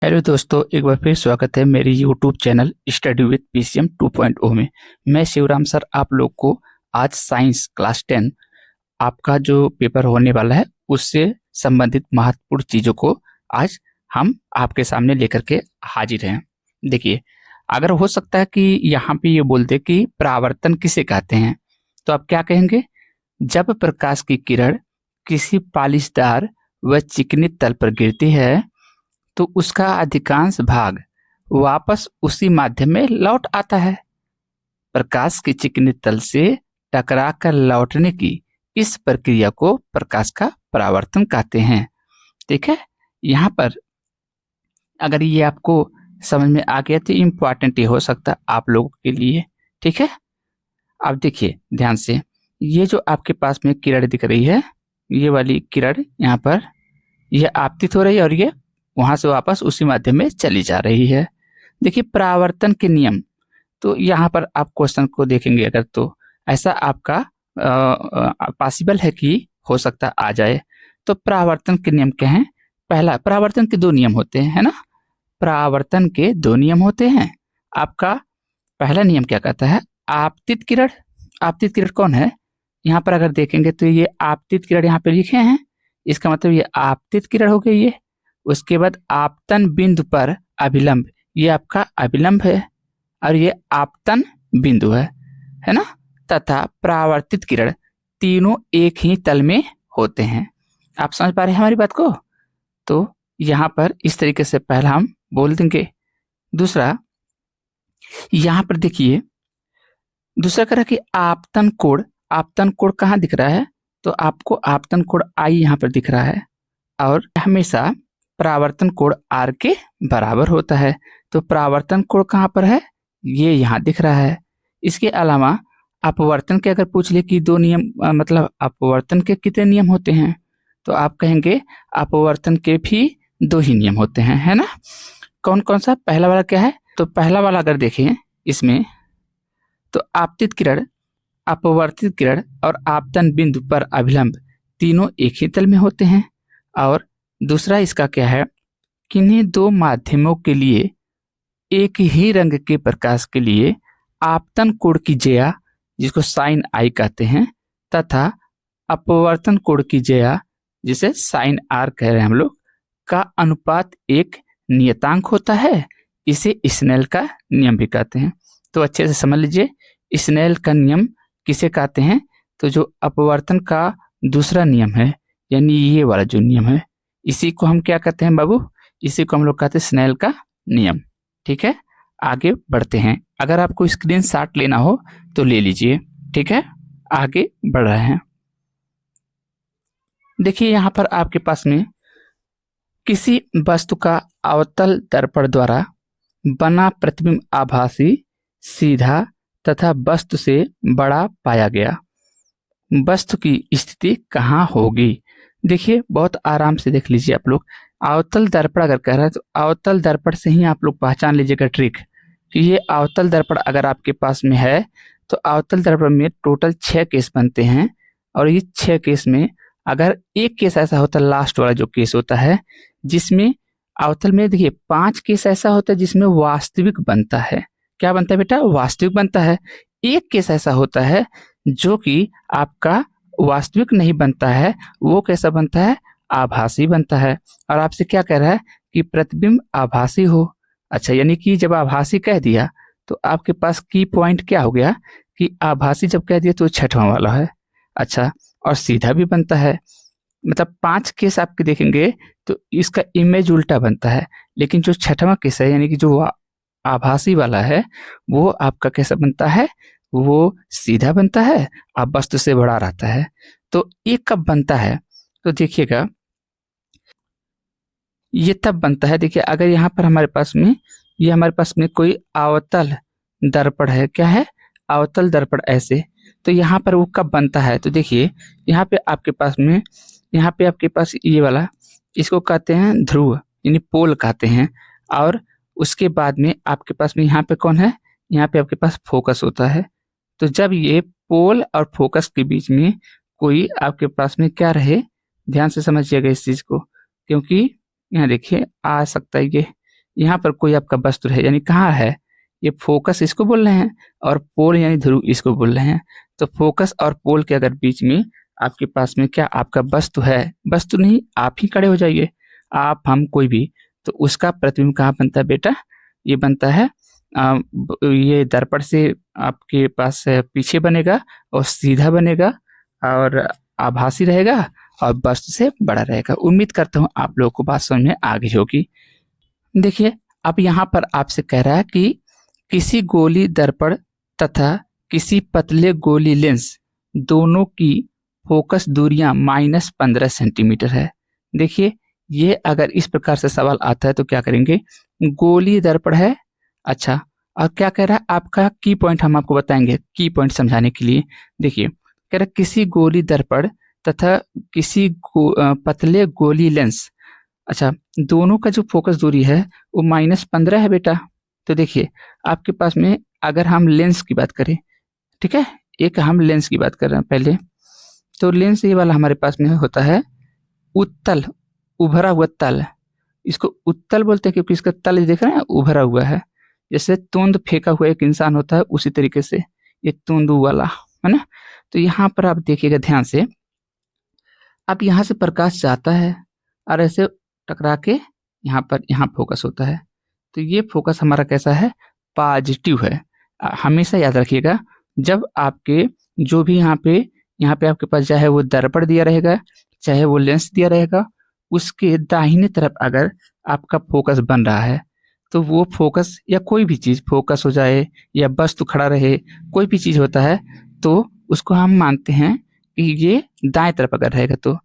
Hello दोस्तों, एक बार फिर स्वागत है मेरी YouTube channel study with PCM 2.0 में। मैं शिवराम सर आप लोग को आज साइंस क्लास 10 आपका जो पेपर होने वाला है उससे संबंधित महत्वपूर्ण चीज़ों को आज हम आपके सामने लेकर के हाजिर हैं। देखिए, अगर हो सकता है कि यहाँ पे ये बोल दे कि परावर्तन किसे कहते हैं, तो आप क्या कहेंगे? जब प्रकाश की किरण किसी पालिशदार व चिकनी तल पर गिरती है तो उसका अधिकांश भाग वापस उसी माध्यम में लौट आता है। प्रकाश की चिकनी तल से टकरा कर लौटने की इस प्रक्रिया को प्रकाश का परावर्तन कहते हैं। ठीक है, यहाँ पर अगर ये आपको समझ में आ गया तो इम्पोर्टेंट ये हो सकता है आप लोगों के लिए। ठीक है, अब देखिए ध्यान से, ये जो आपके पास में किरण दिख रही है, ये वाली किरण यहाँ पर यह आपतित हो रही है और ये वहां से वापस उसी माध्यम में चली जा रही है। देखिए परावर्तन के नियम, तो यहाँ पर आप क्वेश्चन को देखेंगे अगर तो ऐसा आपका पॉसिबल है कि हो सकता आ जाए। तो परावर्तन के नियम क्या हैं? पहला, परावर्तन के दो नियम होते हैं, है ना। परावर्तन के दो नियम होते हैं। आपका पहला नियम क्या कहता है? आपतित किरण। आपतित किरण कौन है? यहाँ पर अगर देखेंगे तो ये आपतित किरण यहाँ पे लिखे हैं, इसका मतलब ये आपतित किरण हो गई ये। उसके बाद आपतन बिंदु पर अभिलंब, ये आपका अभिलंब है और ये आपतन बिंदु है ना। तथा परावर्तित किरण, तीनों एक ही तल में होते हैं। आप समझ पा रहे हैं हमारी बात को? तो यहाँ पर इस तरीके से पहला हम बोल देंगे। दूसरा, यहाँ पर देखिए, दूसरा कह रहा कि आपतन कोण। आपतन कोण कहाँ दिख रहा है? तो आपको आपतन कोण आई यहाँ पर दिख रहा है और हमेशा परावर्तन कोण आर के बराबर होता है। तो परावर्तन कोण कहाँ पर है? ये यहाँ दिख रहा है। इसके अलावा अपवर्तन के अगर पूछ ले कि दो नियम मतलब अपवर्तन के कितने नियम होते हैं, तो आप कहेंगे अपवर्तन के भी दो ही नियम होते हैं, है ना। कौन कौन सा? पहला वाला क्या है? तो पहला वाला अगर देखें इसमें, तो आपतित किरण, अपवर्तित किरण और आपतन बिंदु पर अभिलंब तीनों एक ही तल में होते हैं। और दूसरा इसका क्या है? किन्हीं दो माध्यमों के लिए एक ही रंग के प्रकाश के लिए आपतन कोण की ज्या, जिसको साइन आई कहते हैं, तथा अपवर्तन कोण की ज्या, जिसे साइन आर कह रहे हैं हम लोग, का अनुपात एक नियतांक होता है। इसे स्नेल का नियम भी कहते हैं। तो अच्छे से समझ लीजिए, स्नेल का नियम किसे कहते हैं? तो जो अपवर्तन का दूसरा नियम है, यानी ये वाला जो नियम है, इसी को हम क्या कहते हैं बाबू? इसी को हम लोग कहते हैं स्नेल का नियम। ठीक है, आगे बढ़ते हैं। अगर आपको स्क्रीनशॉट लेना हो तो ले लीजिए। ठीक है, आगे बढ़ रहे हैं। देखिए यहाँ पर आपके पास में किसी वस्तु का अवतल दर्पण द्वारा बना प्रतिबिंब आभासी, सीधा तथा वस्तु से बड़ा पाया गया। वस्तु की स्थिति कहाँ होगी? देखिए बहुत आराम से देख लीजिए आप लोग। अवतल दर्पण अगर कह रहा है तो अवतल दर्पण से ही आप लोग पहचान लीजिएगा ट्रिक कि ये अवतल दर्पण अगर आपके पास में है तो अवतल दर्पण में टोटल 6 केस बनते हैं। और ये 6 केस में अगर एक केस ऐसा होता है, लास्ट वाला जो केस होता है, जिसमें अवतल में देखिए 5 केस ऐसा होता है जिसमें वास्तविक बनता है। क्या बनता है बेटा? वास्तविक बनता है। एक केस ऐसा होता है जो कि आपका वास्तविक नहीं बनता है, वो कैसा बनता है? आभासी बनता है। और आपसे क्या कह रहा है कि प्रतिबिंब आभासी हो। अच्छा, यानी कि जब आभासी कह दिया तो आपके पास की पॉइंट क्या हो गया कि आभासी जब कह दिया तो छठवां वाला है। अच्छा, और सीधा भी बनता है। मतलब 5 केस आपके देखेंगे तो इसका इमेज उल्टा बनता है, लेकिन जो छठवां केस है यानी कि जो आभासी वाला है वो आपका कैसा बनता है? वो सीधा बनता है, आप वस्तु से बड़ा रहता है। तो ये कब बनता है? तो देखिएगा, ये तब बनता है, देखिए अगर यहाँ पर हमारे पास में ये हमारे पास में कोई अवतल दर्पण है। क्या है? अवतल दर्पण ऐसे। तो यहाँ पर वो कब बनता है? तो देखिए यहाँ पे आपके पास में, यहाँ पे आपके पास ये वाला, इसको कहते हैं ध्रुव, यानी पोल कहते हैं। और उसके बाद में आपके पास में यहाँ पे कौन है? यहाँ पे आपके पास फोकस होता है। तो जब ये पोल और फोकस के बीच में कोई आपके पास में क्या रहे, ध्यान से समझिएगा इस चीज को, क्योंकि यहाँ देखिए आ सकता है ये यहाँ पर कोई आपका वस्तु है, यानी कहाँ है, ये फोकस इसको बोल रहे हैं, और पोल यानी ध्रुव इसको बोल रहे हैं। तो फोकस और पोल के अगर बीच में आपके पास में क्या आपका वस्तु है, वस्तु नहीं, आप ही खड़े हो जाइए, आप हम कोई भी, तो उसका प्रतिबिंब कहाँ बनता है बेटा, ये बनता है ये दर्पण से आपके पास पीछे बनेगा और सीधा बनेगा और आभासी रहेगा और वस्तु से बड़ा रहेगा। उम्मीद करता हूँ आप लोगों को बात समझ में आ गई होगी। देखिए अब यहाँ पर आपसे कह रहा है कि किसी गोली दर्पण तथा किसी पतले गोली लेंस दोनों की फोकस दूरियां -15 सेंटीमीटर है। देखिए ये अगर इस प्रकार से सवाल आता है तो क्या करेंगे, गोली दर्पण है, अच्छा, और क्या कह रहा है आपका की पॉइंट हम आपको बताएंगे की पॉइंट समझाने के लिए। देखिए कह रहा है किसी गोली दर्पण तथा किसी पतले गोली लेंस, अच्छा, दोनों का जो फोकस दूरी है वो -15 है बेटा। तो देखिए आपके पास में अगर हम लेंस की बात करें, ठीक है, एक हम लेंस की बात कर रहे हैं पहले, तो लेंस ये वाला हमारे पास में होता है उत्तल, उभरा हुआ तल, इसको उत्तल बोलते हैं क्योंकि इसका तल देख रहे हैं उभरा हुआ है, जैसे तूंद फेंका हुआ एक इंसान होता है उसी तरीके से ये तूंदू वाला है ना। तो यहाँ पर आप देखिएगा ध्यान से, अब यहाँ से प्रकाश जाता है और ऐसे टकरा के यहाँ पर यहाँ फोकस होता है, तो ये फोकस हमारा कैसा है, पॉजिटिव है। हमेशा याद रखिएगा जब आपके जो भी यहाँ पे आपके पास चाहे वो दर्पण दिया रहेगा चाहे वो लेंस दिया रहेगा, उसके दाहिने तरफ अगर आपका फोकस बन रहा है तो वो फोकस या कोई भी चीज़ फोकस हो जाए या वस्तु खड़ा रहे, कोई भी चीज़ होता है तो उसको हम मानते हैं कि ये दाएं तरफ अगर रहेगा तो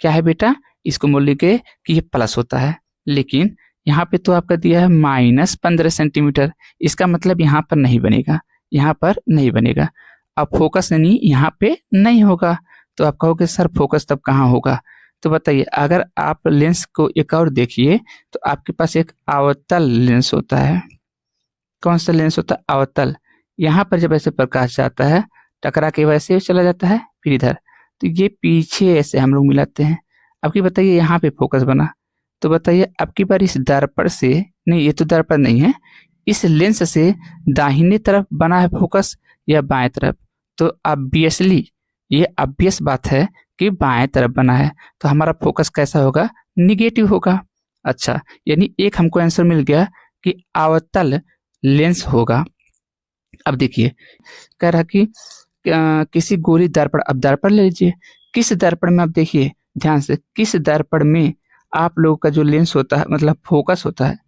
क्या है बेटा, इसको बोल लीजिए कि ये प्लस होता है। लेकिन यहाँ पे तो आपका दिया है -15 सेंटीमीटर, इसका मतलब यहाँ पर नहीं बनेगा, यहाँ पर नहीं बनेगा। अब फोकस यानी यहाँ पे नहीं होगा, तो आप कहोगे सर फोकस तब कहाँ होगा, तो बताइए अगर आप लेंस को एक और देखिए तो आपके पास एक अवतल लेंस होता है। कौन सा लेंस होता है, अवतल। यहाँ पर जब ऐसे प्रकाश जाता है टकरा के वैसे चला जाता है फिर इधर, तो ये पीछे ऐसे हम लोग मिलाते हैं। अब की बताइए यहाँ पे फोकस बना, तो बताइए अब की बार इस दर्पण से, नहीं ये तो दर्पण नहीं है, इस लेंस से दाहिने तरफ बना है फोकस या बाएं तरफ, तो ऑब्वियसली ये ऑब्वियस बात है कि बाएं तरफ बना है, तो हमारा फोकस कैसा होगा, निगेटिव होगा। अच्छा, यानी एक हमको आंसर मिल गया कि अवतल लेंस होगा। अब देखिए कह रहा कि किसी गोली दर्पण, अब दर्पण ले लीजिए, किस दर्पण में, अब देखिए ध्यान से, किस दर्पण में आप लोगों का जो लेंस होता है मतलब फोकस होता है,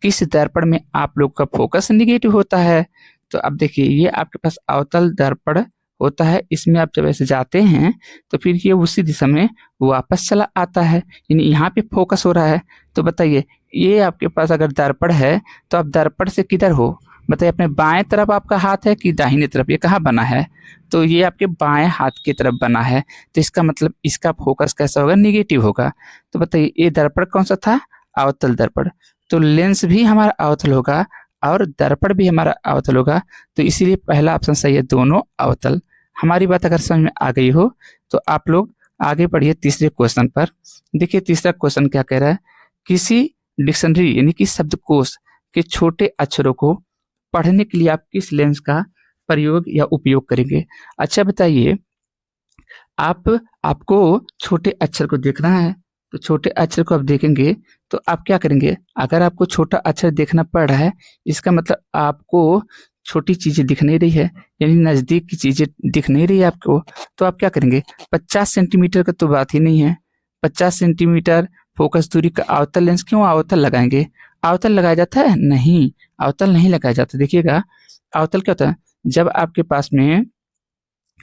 किस दर्पण में आप लोग का फोकस निगेटिव होता है। तो अब देखिए ये आपके पास अवतल दर्पण होता है, इसमें आप जब ऐसे जाते हैं तो फिर ये उसी दिशा में वापस चला आता है, यानी यहाँ पे फोकस हो रहा है। तो बताइए ये आपके पास अगर दर्पण है तो आप दर्पण से किधर हो, बताइए अपने बाएं तरफ आपका हाथ है कि दाहिने तरफ, ये कहाँ बना है, तो ये आपके बाएं हाथ की तरफ बना है, तो इसका मतलब इसका फोकस कैसा होगा, निगेटिव होगा। तो बताइए ये दर्पण कौन सा था, अवतल दर्पण, तो लेंस भी हमारा अवतल होगा और दर्पण भी हमारा अवतल होगा, तो इसीलिए पहला ऑप्शन सही है, दोनों अवतल। हमारी बात अगर समझ में आ गई हो तो आप लोग आगे बढ़िए तीसरे क्वेश्चन पर। देखिए तीसरा क्वेश्चन क्या कह रहा है, किसी डिक्शनरी यानी कि शब्दकोश के छोटे अक्षरों को पढ़ने के लिए आप किस लेंस का प्रयोग या उपयोग करेंगे। अच्छा बताइए, आपको छोटे अक्षर को देखना है, तो छोटे अक्षर को आप देखेंगे तो आप क्या करेंगे, अगर आपको छोटा अक्षर देखना पड़ रहा है इसका मतलब आपको छोटी चीजें दिख नहीं रही है, यानी नजदीक की चीजें दिख नहीं रही है आपको, तो आप क्या करेंगे, 50 सेंटीमीटर का तो बात ही नहीं है, 50 सेंटीमीटर फोकस दूरी का अवतल लेंस क्यों अवतल लगाएंगे, अवतल लगाया जाता है, नहीं अवतल नहीं लगाया जाता। देखिएगा अवतल क्या होता है, जब आपके पास में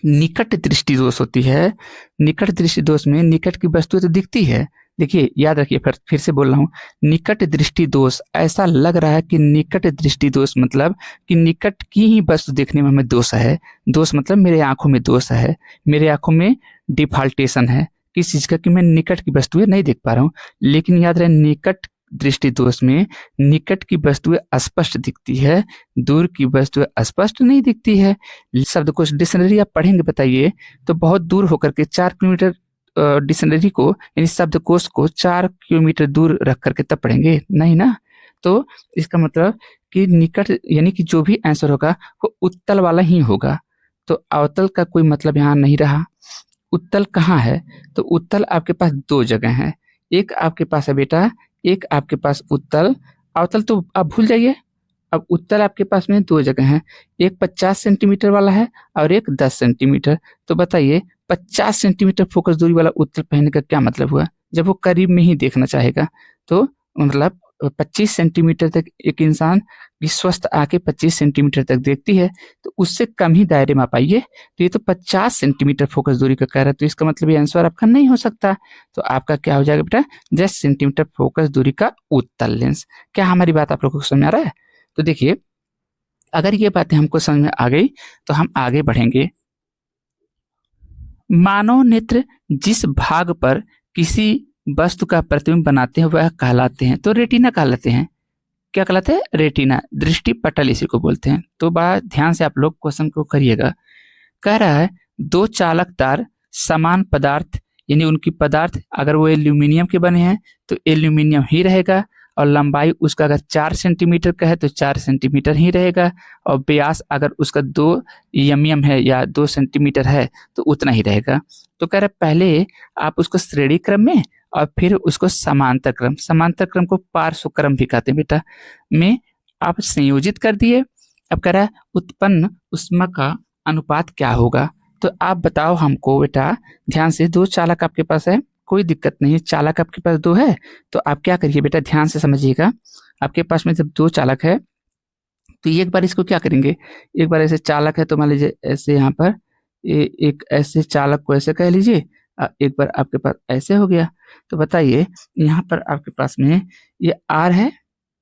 निकट दृष्टि दोष होती है, निकट दृष्टि दोष में निकट की वस्तु तो दिखती है। देखिए याद रखिए, फिर से बोल रहा हूँ, निकट दृष्टि दोष, ऐसा लग रहा है कि निकट दृष्टि दोष मतलब कि निकट की ही वस्तु देखने में हमें दोष है, दोष मतलब मेरे आंखों में दोष है, मेरे आंखों में डिफॉल्टेशन है किस चीज का, कि मैं निकट की वस्तुएं नहीं देख पा रहा हूँ। लेकिन याद रहे निकट दृष्टि दोष में निकट की वस्तुएं स्पष्ट दिखती है, दूर की वस्तुएं स्पष्ट नहीं दिखती है। शब्दकोश डिक्शनरी आप पढ़ेंगे बताइए तो बहुत दूर होकर के 4 किलोमीटर डिक्शनरी को यानी शब्दकोश को 4 किलोमीटर दूर रख करके तब पढ़ेंगे, नहीं ना। तो इसका मतलब कि निकट यानी कि जो भी आंसर होगा वो उत्तल वाला ही होगा। तो अवतल का कोई मतलब यहाँ नहीं रहा। उत्तल कहाँ है? तो उत्तल आपके पास दो जगह है, एक आपके पास है बेटा, एक आपके पास उत्तल। अवतल तो आप भूल जाइए। अब उत्तल आपके पास में दो जगह है, एक 50 सेंटीमीटर वाला है और एक 10 सेंटीमीटर। तो बताइए 50 सेंटीमीटर फोकस दूरी वाला उत्तल पहनने का क्या मतलब हुआ? जब वो करीब में ही देखना चाहेगा तो मतलब 25 सेंटीमीटर तक एक इंसान की स्वस्थ आंखें 25 सेंटीमीटर तक देखती है, तो उससे कम ही दायरे में आप आइए। तो ये तो 50 सेंटीमीटर फोकस दूरी का कह रहा है, तो इसका मतलब ये आंसर आपका नहीं हो सकता। तो आपका क्या हो जाएगा बेटा? 10 सेंटीमीटर फोकस दूरी का उत्तल लेंस। क्या हमारी बात आप लोगों को समझ आ रहा है? तो देखिए, अगर ये बातें हमको समझ में आ गई तो हम आगे बढ़ेंगे। मानव नेत्र जिस भाग पर किसी वस्तु का प्रतिबिंब बनाते हैं वह कहलाते हैं, तो रेटिना कहलाते हैं। क्या कहलाते हैं? रेटिना, दृष्टि पटल इसी को बोलते हैं। तो बड़ा ध्यान से आप लोग क्वेश्चन को करिएगा। कह रहा है दो चालक तार समान पदार्थ यानी उनकी पदार्थ अगर वो एल्यूमिनियम के बने हैं तो एल्यूमिनियम ही रहेगा, और लंबाई उसका अगर 4 सेंटीमीटर का है तो 4 सेंटीमीटर ही रहेगा, और व्यास अगर उसका 2 एमएम है या 2 सेंटीमीटर है तो उतना ही रहेगा। तो कह रहे पहले आप उसको श्रेणी क्रम में और फिर उसको समांतर क्रम को पार्श्व क्रम भी कहते हैं बेटा, में आप संयोजित कर दिए। अब कह रहा है उत्पन्न ऊष्मा का अनुपात क्या होगा? तो आप बताओ हमको बेटा, ध्यान से। दो चालक आपके पास है, कोई दिक्कत नहीं, चालक आपके पास दो है, तो आप क्या करिए बेटा, ध्यान से समझिएगा। आपके पास में जब दो चालक है तो एक बार इसको क्या करेंगे, एक बार ऐसे चालक है तो मान लीजिए ऐसे यहाँ पर एक ऐसे चालक को ऐसे कह लीजिए, एक बार आपके पास ऐसे हो गया। तो बताइए यहाँ पर आपके पास में ये आर है,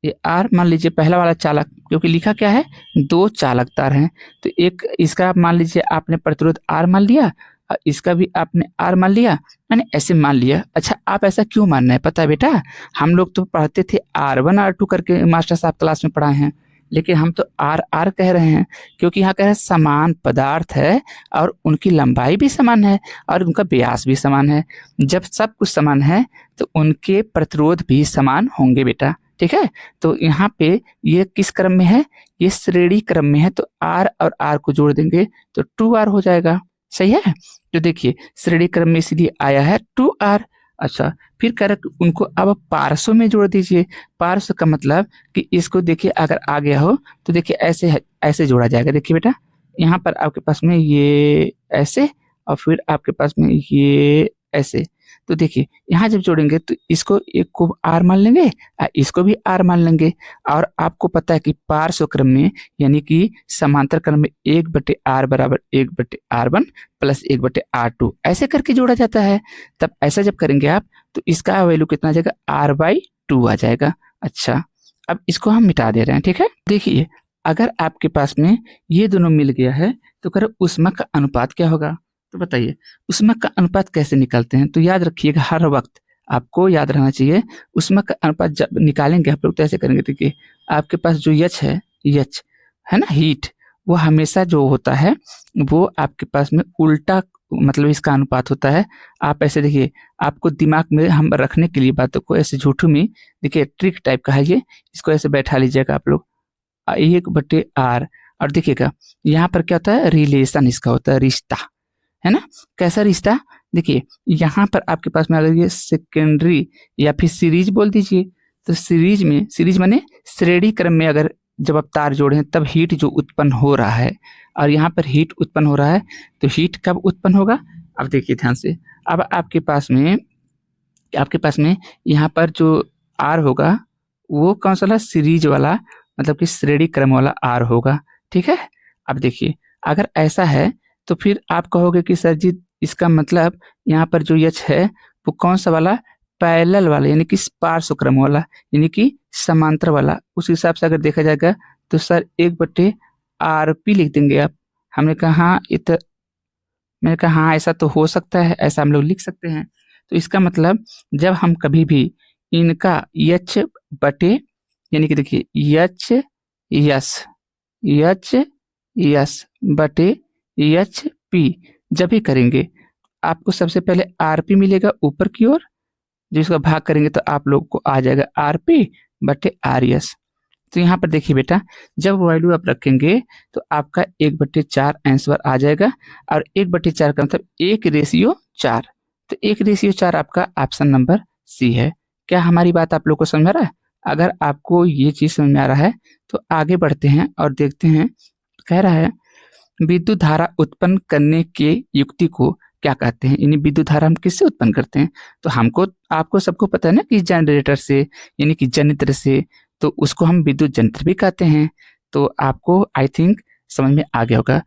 ये आर मान लीजिए पहला वाला चालक, क्योंकि लिखा क्या है, दो चालक तार हैं, तो एक इसका आप मान लीजिए आपने प्रतिरोध आर मान लिया और इसका भी आपने आर मान लिया, मैंने ऐसे मान लिया। अच्छा, आप ऐसा क्यों मानना है पता है बेटा? हम लोग तो पढ़ते थे R1 R2 करके, मास्टर साहब क्लास में पढ़ाए हैं, लेकिन हम तो आर आर कह रहे हैं क्योंकि यहाँ कह रहे हैं समान पदार्थ है और उनकी लंबाई भी समान है और उनका व्यास भी समान है। जब सब कुछ समान है तो उनके प्रतिरोध भी समान होंगे बेटा, ठीक है। तो यहाँ पे ये किस क्रम में है, ये श्रेणी क्रम में है, तो आर और आर को जोड़ देंगे तो 2R हो जाएगा, सही है। तो देखिए श्रेणी क्रम में इसलिए आया है 2R। अच्छा, फिर कह रहे उनको अब पार्श्व में जोड़ दीजिए। पार्श्व का मतलब कि इसको देखिए अगर आ गया हो तो देखिए ऐसे ऐसे जोड़ा जाएगा। देखिए बेटा, यहाँ पर आपके पास में ये ऐसे और फिर आपके पास में ये ऐसे। तो देखिए यहाँ जब जोड़ेंगे तो इसको एक को आर मान लेंगे और इसको भी आर मान लेंगे, और आपको पता है कि पार्श्व क्रम में यानी कि समांतर क्रम में 1/r बराबर 1/r1 प्लस 1/r2 ऐसे करके जोड़ा जाता है। तब ऐसा जब करेंगे आप तो इसका वैल्यू कितना आ जाएगा, r/2 आ जाएगा। अच्छा, अब इसको हम मिटा दे रहे हैं, ठीक है। देखिए अगर आपके पास में ये दोनों मिल गया है तो कर ऊष्मा का अनुपात क्या होगा? तो बताइए ऊष्मा का अनुपात कैसे निकालते हैं? तो याद रखिएगा, हर वक्त आपको याद रहना चाहिए ऊष्मा का अनुपात जब निकालेंगे आप लोग तो ऐसे करेंगे। देखिए आपके पास जो यच है ना, हीट, वो हमेशा जो होता है वो आपके पास में उल्टा मतलब इसका अनुपात होता है। आप ऐसे देखिए, आपको दिमाग में हम रखने के लिए बातों को ऐसे झूठू में देखिए ट्रिक टाइप का है ये, इसको ऐसे बैठा लीजिएगा आप लोग 1/r, और देखिएगा यहाँ पर क्या होता है, रिलेशन इसका होता है, रिश्ता, है ना। कैसा रिश्ता? देखिए यहाँ पर आपके पास में अगर ये सेकेंडरी या फिर सीरीज बोल दीजिए, तो सीरीज माने श्रेणी क्रम में अगर जब आप तार जोड़े हैं तब हीट जो उत्पन्न हो रहा है, और यहाँ पर हीट उत्पन्न हो रहा है, तो हीट कब उत्पन्न होगा? अब देखिए ध्यान से, अब आपके पास में यहाँ पर जो आर होगा वो कौन सा वाला, सीरीज वाला, मतलब कि श्रेणी क्रम वाला आर होगा, ठीक है। अब देखिए अगर ऐसा है तो फिर आप कहोगे कि सर जी इसका मतलब यहाँ पर जो यच है वो कौन सा वाला, पैरेलल वाला, यानी कि पार्श्व क्रम वाला, यानी कि समांतर वाला। उस हिसाब से अगर देखा जाएगा तो सर 1/rp लिख देंगे आप। हमने कहा हाँ, मैंने कहा हाँ ऐसा तो हो सकता है, ऐसा हम लोग लिख सकते हैं। तो इसका मतलब जब हम कभी भी इनका यच बटे, यानी कि देखिए यच बटे एच पी जब भी करेंगे, आपको सबसे पहले आरपी मिलेगा ऊपर की ओर, जो इसका भाग करेंगे तो आप लोग को आ जाएगा आरपी बटे आर एस। तो यहाँ पर देखिए बेटा, जब वैल्यू आप रखेंगे तो आपका 1/4 आंसर आ जाएगा, और 1/4 का मतलब 1:4। तो 1:4 आपका ऑप्शन नंबर सी है। क्या हमारी बात आप लोग को समझ आ रहा है? अगर आपको ये चीज समझ में आ रहा है तो आगे बढ़ते हैं और देखते हैं। कह रहा है विद्युत धारा उत्पन्न करने के युक्ति को क्या कहते हैं, यानी विद्युत धारा हम किससे उत्पन्न करते हैं? तो हमको आपको सबको पता है ना कि जनरेटर से, यानी कि जनित्र से, तो उसको हम विद्युत जंत्र भी कहते हैं। तो आपको आई थिंक समझ में आ गया होगा।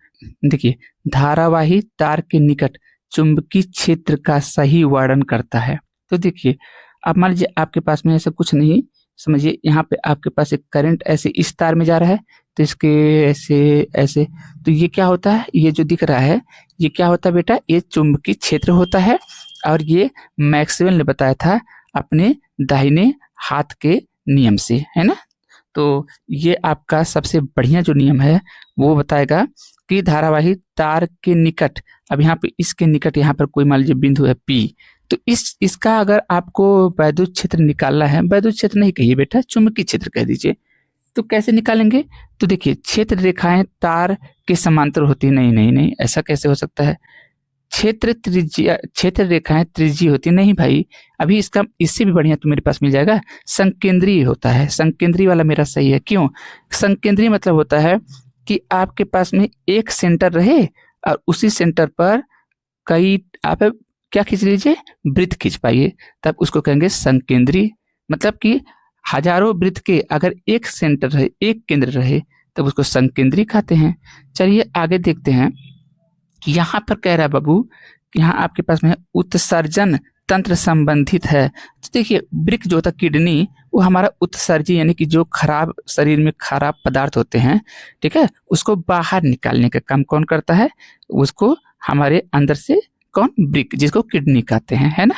देखिए, धारावाही तार के निकट चुंबकीय क्षेत्र का सही वर्णन करता है। तो देखिए, अब मान लीजिए आपके पास में ऐसा कुछ नहीं, समझिए यहाँ पे आपके पास एक करंट ऐसे इस तार में जा रहा है, तो इसके ऐसे ऐसे, तो ये क्या होता है, ये जो दिख रहा है ये क्या होता है बेटा, ये चुंबकीय क्षेत्र होता है। और ये मैक्सवेल ने बताया था अपने दाहिने हाथ के नियम से, है ना। तो ये आपका सबसे बढ़िया जो नियम है वो बताएगा कि धारावाही तार के निकट, अब यहाँ पे इसके निकट यहाँ पर कोई मान लीजिए बिंदु है P, तो इसका अगर आपको वैद्युत क्षेत्र निकालना है, वैद्युत क्षेत्र नहीं कहिए बेटा, चुंबकीय क्षेत्र कह दीजिए। तो कैसे निकालेंगे? तो देखिए, क्षेत्र रेखाएं तार के समांतर होती है। नहीं नहीं नहीं, ऐसा कैसे हो सकता है? क्षेत्र रेखाएं त्रिज्यीय होती नहीं भाई। अभी इसका इससे भी बढ़िया तो मेरे पास मिल जाएगा, संकेंद्रीय होता है। संकेंद्रीय वाला मेरा सही है। क्यों? संकेंद्रीय मतलब होता है कि आपके पास में एक सेंटर रहे और उसी सेंटर पर कई, आप क्या खींच लीजिए, वृत्त खींच पाइए, तब उसको कहेंगे संकेंद्रीय। मतलब कि हजारों वृत्त के अगर एक सेंटर रहे, एक केंद्र रहे, तब उसको संकेंद्रीय कहते हैं। चलिए आगे देखते हैं कि यहाँ पर कह रहा है बाबू कि यहाँ आपके पास में उत्सर्जन तंत्र संबंधित है। तो देखिए, वृक्क जो होता है, किडनी, वो हमारा उत्सर्जी, यानी कि जो खराब शरीर में खराब पदार्थ होते हैं, ठीक है, उसको बाहर निकालने का काम कौन करता है? उसको हमारे अंदर से कौन? वृक्क, जिसको किडनी कहते हैं, है ना।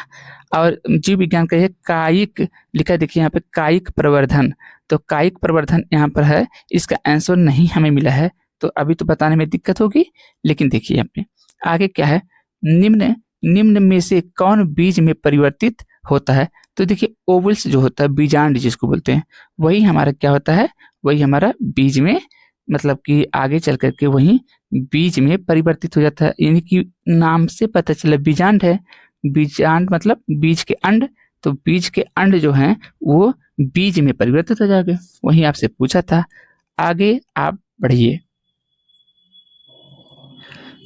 और जीव विज्ञान का ये कायिक लिखा है, देखिए यहाँ पे कायिक प्रवर्धन। तो कायिक प्रवर्धन यहाँ पर है, इसका आंसर नहीं हमें मिला है, तो अभी तो बताने में दिक्कत होगी। लेकिन देखिए यहाँ पे आगे क्या है, निम्न में से कौन बीज में परिवर्तित होता है? तो देखिए, ओवल्स जो होता है, बीजांड जिसको बोलते हैं, वही हमारा क्या होता है, वही हमारा बीज में, मतलब कि आगे चल करके वही बीज में परिवर्तित हो जाता है। यानी कि नाम से पता चला बीजांड है। बीजांड मतलब बीज के अंड, तो बीज के अंड जो हैं वो बीज में परिवर्तित हो जाएंगे। वही आपसे पूछा था। आगे आप बढ़िए।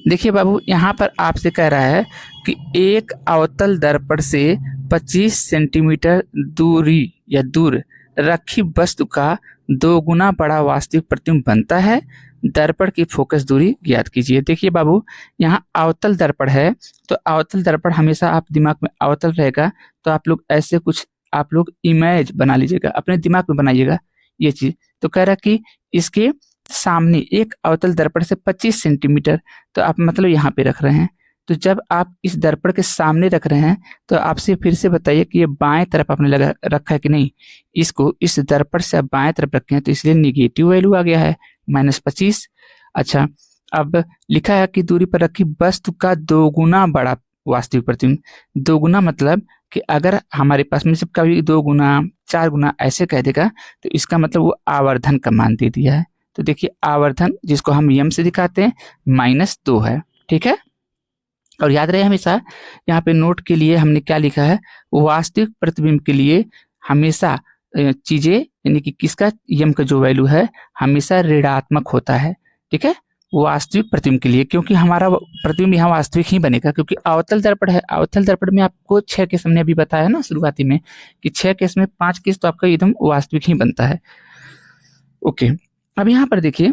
देखिए बाबू, यहाँ पर आपसे कह रहा है कि एक अवतल दर्पण से 25 सेंटीमीटर दूरी या दूर रखी वस्तु का 2 गुना बड़ा वास्तविक प्रतिबिंब बनता है। दर्पण की फोकस दूरी ज्ञात कीजिए। देखिए बाबू, यहाँ अवतल दर्पण है, तो अवतल दर्पण हमेशा आप दिमाग में अवतल रहेगा, तो आप लोग ऐसे कुछ आप लोग इमेज बना लीजिएगा, अपने दिमाग में बनाइएगा ये चीज। तो कह रहा कि इसके सामने एक अवतल दर्पण से 25 सेंटीमीटर, तो आप मतलब यहाँ पे रख रहे हैं। तो जब आप इस दर्पण के सामने रख रहे हैं, तो आपसे फिर से बताइए कि ये बाएं तरफ आपने लगा रखा है कि नहीं। इसको इस दर्पण से आप बाएं तरफ रखे हैं, तो इसलिए निगेटिव वैल्यू आ गया है, -25। अच्छा, अब लिखा है कि दूरी पर रखी वस्तु का 2 गुना बड़ा वास्तविक प्रतिबिंब। 2 गुना मतलब कि अगर हमारे पास में सिर्फ कभी 2 गुना 4 गुना ऐसे कह देगा, तो इसका मतलब वो आवर्धन का मान दे दिया है। तो देखिए, आवर्धन जिसको हम यम से दिखाते हैं, -2 है, ठीक है। और याद रहे हमेशा, यहाँ पे नोट के लिए हमने क्या लिखा है, वास्तविक प्रतिबिंब के लिए हमेशा चीजें, यानी कि किसका, यम का जो वैल्यू है हमेशा ऋणात्मक होता है, ठीक है, वास्तविक प्रतिबिंब के लिए, क्योंकि हमारा प्रतिबिंब यहाँ वास्तविक ही बनेगा, क्योंकि अवतल दर्पण है। अवतल दर्पण में आपको 6 केस हमने अभी बताया ना शुरुआती में, कि 6 केस में 5 केस तो आपका एकदम वास्तविक ही बनता है। ओके, अब यहाँ पर देखिए,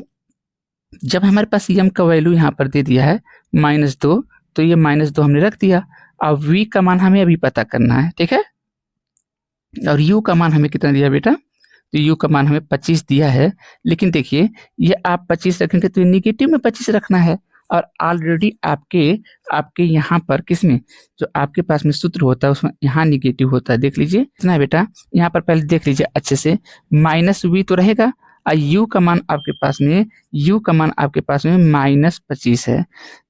जब हमारे पास यम का वैल्यू यहाँ पर दे दिया है -2, तो ये -2 हमने रख दिया। अब v का मान हमें अभी पता करना है, ठीक है। और u का मान हमें कितना दिया बेटा, तो u का मान हमें 25 दिया है। लेकिन देखिए, ये आप 25 रखेंगे तो निगेटिव में 25 रखना है, और ऑलरेडी आपके यहाँ पर किसमें, जो आपके पास में सूत्र होता है उसमें यहाँ निगेटिव होता है। देख लीजिए कितना है बेटा, यहाँ पर पहले देख लीजिए अच्छे से, -v तो रहेगा, और u का मान आपके पास में -25 है।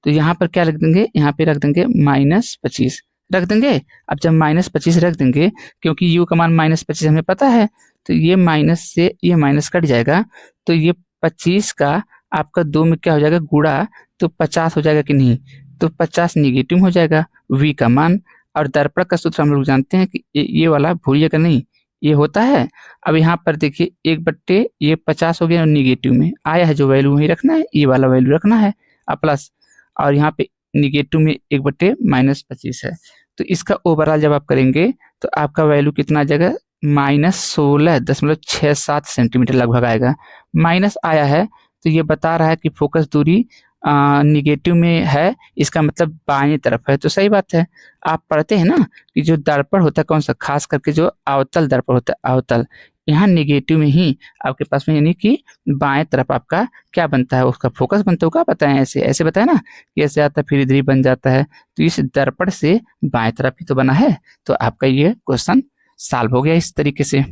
तो यहाँ पर क्या रख देंगे, यहाँ पे रख देंगे -25 रख देंगे। अब जब -25 रख देंगे, क्योंकि u का मान -25 हमें पता है, तो ये माइनस से ये माइनस कट जाएगा, तो ये 25 का आपका 2 में क्या हो जाएगा गुणा, तो 50 हो जाएगा कि नहीं, तो 50 निगेटिव हो जाएगा v का मान। और दर्पण का सूत्र हम लोग जानते हैं कि ये वाला भूलिएगा नहीं, ये होता है। अब यहाँ पर देखिए 1/, ये 50 हो गया और निगेटिव में आया है जो वैल्यू वही रखना है, ये वाला वैल्यू रखना है और प्लस, और यहाँ पे निगेटिव में 1/, -25 है। तो इसका ओवरऑल जब आप करेंगे तो आपका वैल्यू कितना आ जाएगा, -16.67 सेंटीमीटर लगभग आएगा। माइनस आया है तो ये बता रहा है कि फोकस दूरी निगेटिव में है, इसका मतलब बाएं तरफ है, तो सही बात है। आप पढ़ते हैं ना कि जो दर्पण होता है कौन सा, खास करके जो अवतल दर्पण होता है, अवतल, यहाँ निगेटिव में ही आपके पास में, यानी कि बाएं तरफ आपका क्या बनता है, उसका फोकस बनता होगा। बताएं ऐसे ऐसे बताए ना कि ऐसे आता है फिर इधर ही बन जाता है, तो इस दर्पण से बाएं तरफ ही तो बना है। तो आपका ये क्वेश्चन सॉल्व हो गया इस तरीके से।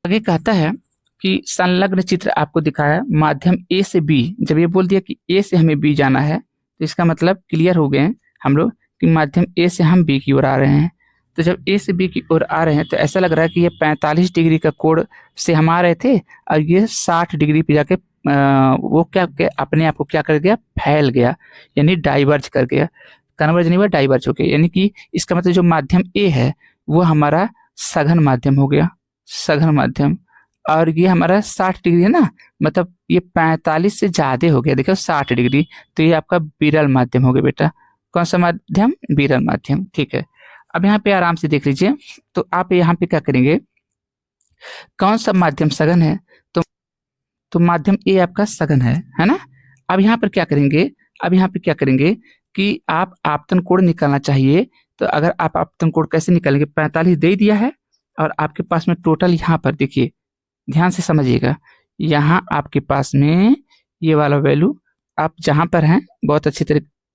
आगे कहता है कि संलग्न चित्र आपको दिखाया माध्यम ए से बी, जब ये बोल दिया कि ए से हमें बी जाना है तो इसका मतलब क्लियर हो गए हम लोग कि माध्यम ए से हम बी की ओर आ रहे हैं। तो जब ए से बी की ओर आ रहे हैं तो ऐसा लग रहा है कि ये 45 डिग्री का कोण से हम आ रहे थे और ये 60 डिग्री पे जाके वो क्या अपने आप को क्या कर गया, फैल गया, यानी डाइवर्ज कर गया, कन्वर्ज नहीं हुआ, डाइवर्ज हो गया। यानी कि इसका मतलब जो माध्यम ए है वो हमारा सघन माध्यम हो गया, सघन माध्यम। और ये हमारा 60 डिग्री है ना, मतलब ये 45 से ज्यादा हो गया, देखो 60 डिग्री, तो ये आपका विरल माध्यम हो गया बेटा। कौन सा माध्यम, विरल माध्यम, ठीक है। अब यहाँ पे आराम से देख लीजिए, तो आप यहाँ पे क्या करेंगे, कौन सा माध्यम सघन है, तो माध्यम ए आपका सघन है ना। अब यहाँ पर क्या करेंगे, अब यहाँ पे क्या करेंगे कि आप आपतन कोण निकालना चाहिए। तो अगर आप आपतन कोण कैसे निकालेंगे, 45 दे दिया है और आपके पास में टोटल यहाँ पर देखिए, ध्यान से समझिएगा, यहाँ आपके पास में ये वाला वैल्यू आप जहाँ पर हैं बहुत अच्छी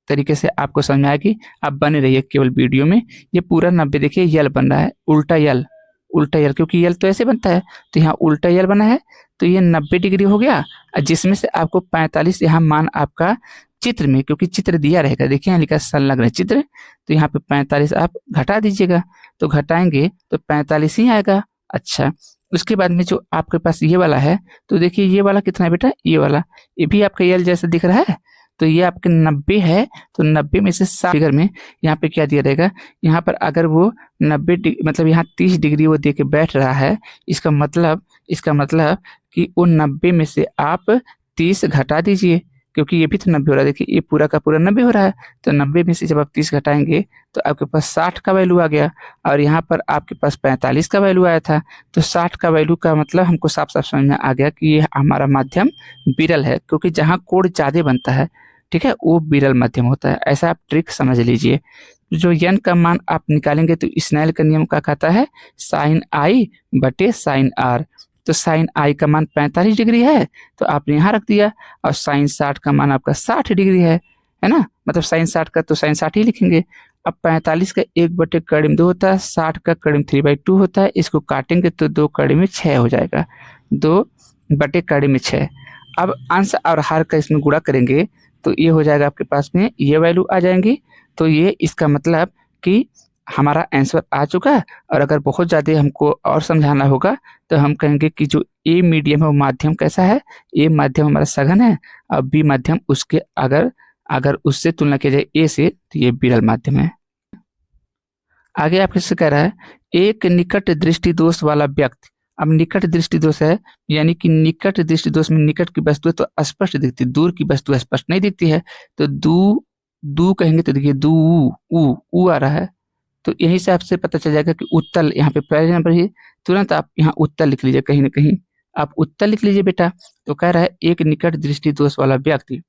तरीके से आपको समझ में आएगी। आप बने रहिए केवल वीडियो में। ये पूरा 90 देखिए यल बन रहा है, उल्टा यल, उल्टा यल, क्योंकि यल तो ऐसे बनता है, तो यहाँ उल्टा यल बना है, तो ये 90 डिग्री हो गया, जिसमें से आपको 45 यहाँ मान आपका चित्र में, क्योंकि चित्र दिया रहेगा, देखिए यहाँ लिखा संलग्न चित्र, तो यहाँ पे 45 आप घटा दीजिएगा, तो घटाएंगे तो 45 ही आएगा। अच्छा, उसके बाद में जो आपके पास ये वाला है, तो देखिए ये वाला कितना है बेटा, ये वाला, ये भी आपका यल जैसा दिख रहा है, तो ये आपके 90 है, तो 90 में से 60 फिगर में यहाँ पे क्या दिया रहेगा, यहाँ पर अगर वो 90 मतलब यहाँ 30 डिग्री वो दे के बैठ रहा है, इसका मतलब कि वो 90 में से आप 30 घटा दीजिए, क्योंकि ये भी तो 90 हो रहा है, देखिए ये पूरा का पूरा 90 हो रहा है, तो 90 में से जब आप 30 घटाएंगे तो आपके पास 60 का वैल्यू आ गया, और यहाँ पर आपके पास 45 का वैल्यू आया था, तो 60 का वैल्यू का मतलब हमको साफ साफ समझ में आ गया कि ये हमारा माध्यम विरल है, क्योंकि जहाँ कोण ज्यादा बनता है, ठीक है, वो विरल माध्यम होता है। ऐसा आप ट्रिक समझ लीजिए। जो n का मान आप निकालेंगे तो स्नेल का नियम का कहता है sin i बटे sin r, तो साइन आई का मान 45 डिग्री है तो आपने यहाँ रख दिया, और साइन 60 का मान आपका 60 डिग्री है ना, मतलब साइन 60 का तो साइन 60 ही लिखेंगे। अब 45 का 1/2 होता है, 60 का 3/2 होता है, इसको काटेंगे तो 2/6 हो जाएगा, 2/6। अब अंश और हर का इसमें गुणा करेंगे तो ये हो जाएगा आपके पास में, ये वैल्यू आ जाएंगी, तो ये इसका मतलब कि हमारा आंसर आ चुका है। और अगर बहुत ज़्यादा हमको और समझाना होगा तो हम कहेंगे कि जो ए मीडियम है वो माध्यम कैसा है, ए माध्यम हमारा सघन है, और बी माध्यम उसके अगर उससे तुलना किया जाए ए से तो ये विरल माध्यम है। आगे आपके से कह रहा है एक निकट दृष्टि दोष वाला व्यक्ति, अब निकट दृष्टि दोष है, यानी कि निकट दृष्टि दोष में निकट की वस्तु तो स्पष्ट दिखती, दूर की वस्तु स्पष्ट नहीं दिखती है, तो दू कहेंगे तो देखिए दू ऊ आ रहा है, तो यहीं से आपसे पता चल जाएगा कि उत्तल, यहाँ पे पहले नंबर ही तुरंत आप यहाँ उत्तल लिख लीजिए, कहीं ना कहीं आप उत्तल लिख लीजिए बेटा। तो कह रहा है एक निकट दृष्टि दोष वाला व्यक्ति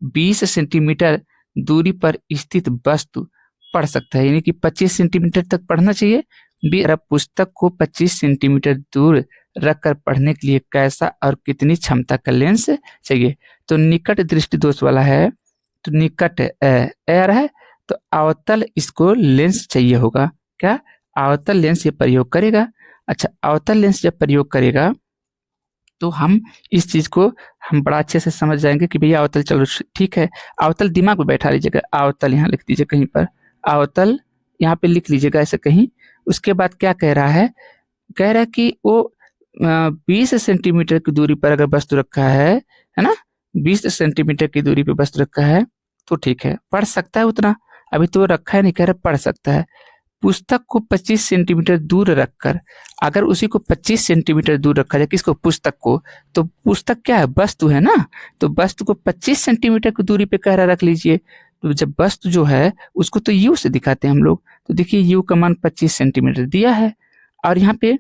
20 सेंटीमीटर दूरी पर स्थित वस्तु पढ़ सकता है, यानी कि 25 सेंटीमीटर तक पढ़ना चाहिए। भी पुस्तक को 25 सेंटीमीटर दूर रखकर पढ़ने के लिए कैसा और कितनी क्षमता का लेंस चाहिए। तो निकट दृष्टि दोष वाला है, तो निकट एर है, तो अवतल इसको लेंस चाहिए होगा, क्या अवतल लेंस ये प्रयोग करेगा। अच्छा, अवतल लेंस जब प्रयोग करेगा तो हम इस चीज को हम बड़ा अच्छे से समझ जाएंगे कि भैया अवतल, चलो ठीक है, अवतल दिमाग में बैठा लीजिएगा, अवतल यहाँ लिख दीजिए कहीं पर, अवतल यहाँ पे लिख लीजिएगा ऐसे कहीं। उसके बाद क्या कह रहा है, कह रहा है कि वो 20 सेंटीमीटर की दूरी पर अगर वस्तु रखा है ना, 20 सेंटीमीटर की दूरी पे वस्तु रखा है तो ठीक है, पढ़ सकता है उतना। अभी तो रखा है नहीं, कह रहा पढ़ सकता है। पुस्तक को 25 सेंटीमीटर दूर रखकर, अगर उसी को 25 सेंटीमीटर दूर रखा जाए, किसको, पुस्तक को, तो पुस्तक क्या है, वस्तु है ना, तो वस्तु को 25 सेंटीमीटर की दूरी पे कह रहा रख लीजिए। तो जब वस्तु जो है उसको तो यू से दिखाते हैं हम लोग, तो देखिए यू का मान 25 सेंटीमीटर दिया है, और यहाँ पे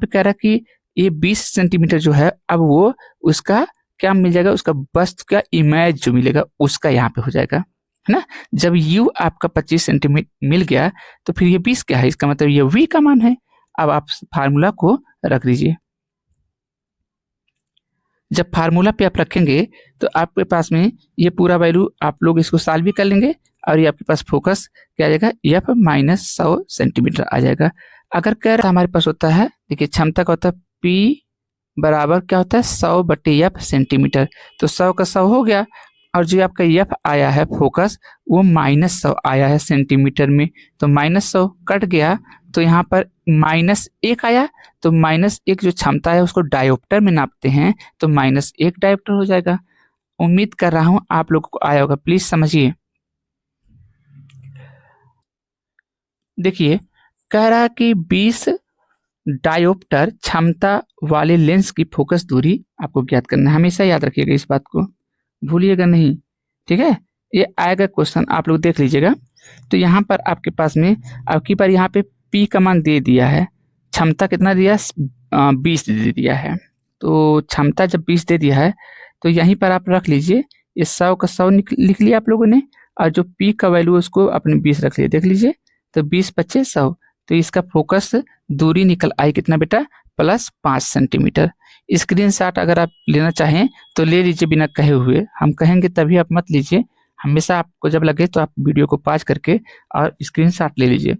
कह रहा कि ये 20 सेंटीमीटर जो है, अब वो उसका क्या मिल जाएगा, उसका वस्तु का इमेज जो मिलेगा उसका यहाँ पे हो जाएगा, है ना। जब u आपका 25 सेंटीमीटर मिल गया तो फिर ये 20 क्या है, इसका मतलब ये v का मान है। अब आप फार्मूला को रख दीजिए। जब फार्मूला पे आप रखेंगे तो आपके पास में ये पूरा वैल्यू आप लोग इसको सॉल्व भी कर लेंगे, और ये आपके पास फोकस क्या आ जाएगा, f माइनस 100 सेंटीमीटर आ जाएगा। अगर कह रहा हमारे पास होता है, देखिए क्षमता का होता है P बराबर क्या होता है, 100/f सेंटीमीटर, तो 100 का 100 हो गया, और जो आपका एफ आया है फोकस वो -100 आया है सेंटीमीटर में, तो -100 कट गया, तो यहाँ पर -1 आया, तो -1 जो क्षमता है उसको डायोप्टर में नापते हैं, तो -1 डायोप्टर हो जाएगा। उम्मीद कर रहा हूं आप लोगों को आया होगा, प्लीज समझिए। देखिए कह रहा है कि 20 डायोप्टर क्षमता वाले लेंस की फोकस दूरी आपको ज्ञात करना है, हमेशा याद रखिएगा इस बात को, भूलिएगा नहीं, ठीक है। ये आएगा क्वेश्चन, आप लोग देख लीजिएगा। तो यहाँ पर आपके पास में आपकी बार यहाँ पे P का मान दे दिया है, क्षमता कितना दिया, 20 दे दिया है, तो क्षमता जब 20 दे दिया है तो यहीं पर आप रख लीजिए, ये 100 का 100 लिख लिया आप लोगों ने, और जो P का वैल्यू उसको अपने 20 रख लिया, देख लीजिए, तो 20 × 25 100, तो इसका फोकस दूरी निकल आई कितना बेटा, +5 सेंटीमीटर। स्क्रीनशॉट अगर आप लेना चाहें तो ले लीजिए बिना कहे हुए, हम कहेंगे तभी आप मत लीजिए, हमेशा आपको जब लगे तो आप वीडियो को पॉज करके और स्क्रीनशॉट ले लीजिए।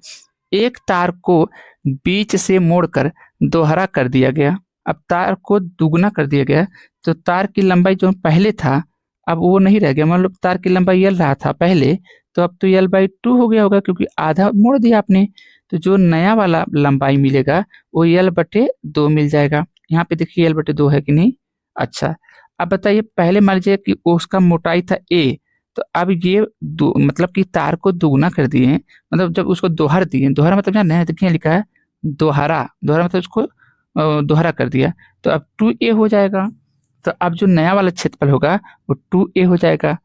एक तार को बीच से मोड़कर दोहरा कर दिया गया, अब तार को दुगना कर दिया गया, तो तार की लंबाई जो पहले था अब वो नहीं रह गया, मतलब तार की लंबाई L रहा था पहले, तो अब तो L/2 हो गया होगा, क्योंकि आधा मोड़ दिया आपने, तो जो नया वाला लंबाई मिलेगा वो L/2 मिल जाएगा। यहाँ पे देखिए L/2 है कि नहीं। अच्छा अब बताइए, पहले मान लीजिए कि उसका मोटाई था A, तो अब ये मतलब कि तार को दुगना कर दिए, मतलब जब उसको दोहर दिए, दोहरा मतलब यहाँ नया देखिए लिखा है दोहरा, दोहरा मतलब उसको दोहरा कर दिया, तो अब 2A हो जाएगा। तो अब जो नया वाला क्षेत्रफल होगा वो 2A हो जाएगा,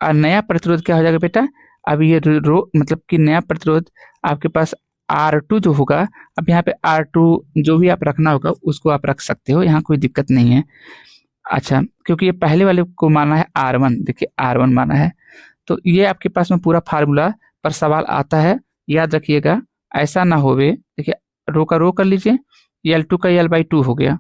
और नया प्रतिरोध क्या हो जाएगा बेटा, अब ये रो मतलब कि नया प्रतिरोध आपके पास R2 जो होगा, अब यहाँ पे R2 जो भी आप रखना होगा उसको आप रख सकते हो, यहाँ कोई दिक्कत नहीं है। अच्छा क्योंकि ये पहले वाले को माना है R1, देखिए R1 माना है, तो ये आपके पास में पूरा फार्मूला पर सवाल आता है, याद रखिएगा, ऐसा ना होवे। देखिए रो का रो कर लीजिए, L2 का L/2 हो गया,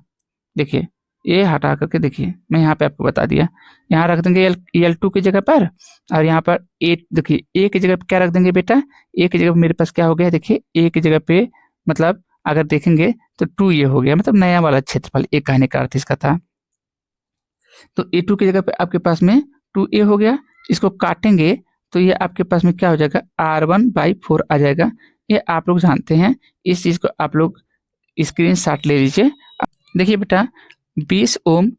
देखिए ये हटा करके देखिए मैं यहाँ पे आपको बता दिया, यहाँ रख देंगे L2 की जगह पर, और यहाँ पर ए, देखिए ए की जगह पे क्या रख देंगे बेटा, ए की जगह पे मेरे पास क्या हो गया, देखिए ए की जगह पे मतलब अगर देखेंगे तो 2A हो गया, मतलब नया वाला क्षेत्रफल, ए कहने का अर्थ इसका था। तो A2 की जगह पे आपके पास में 2A हो गया, इसको काटेंगे तो ये आपके पास में क्या हो जाएगा, R1/4 आ जाएगा। ये आप लोग जानते हैं, इस चीज को आप लोग स्क्रीनशॉट ले लीजिए। देखिए बेटा 20 ओम,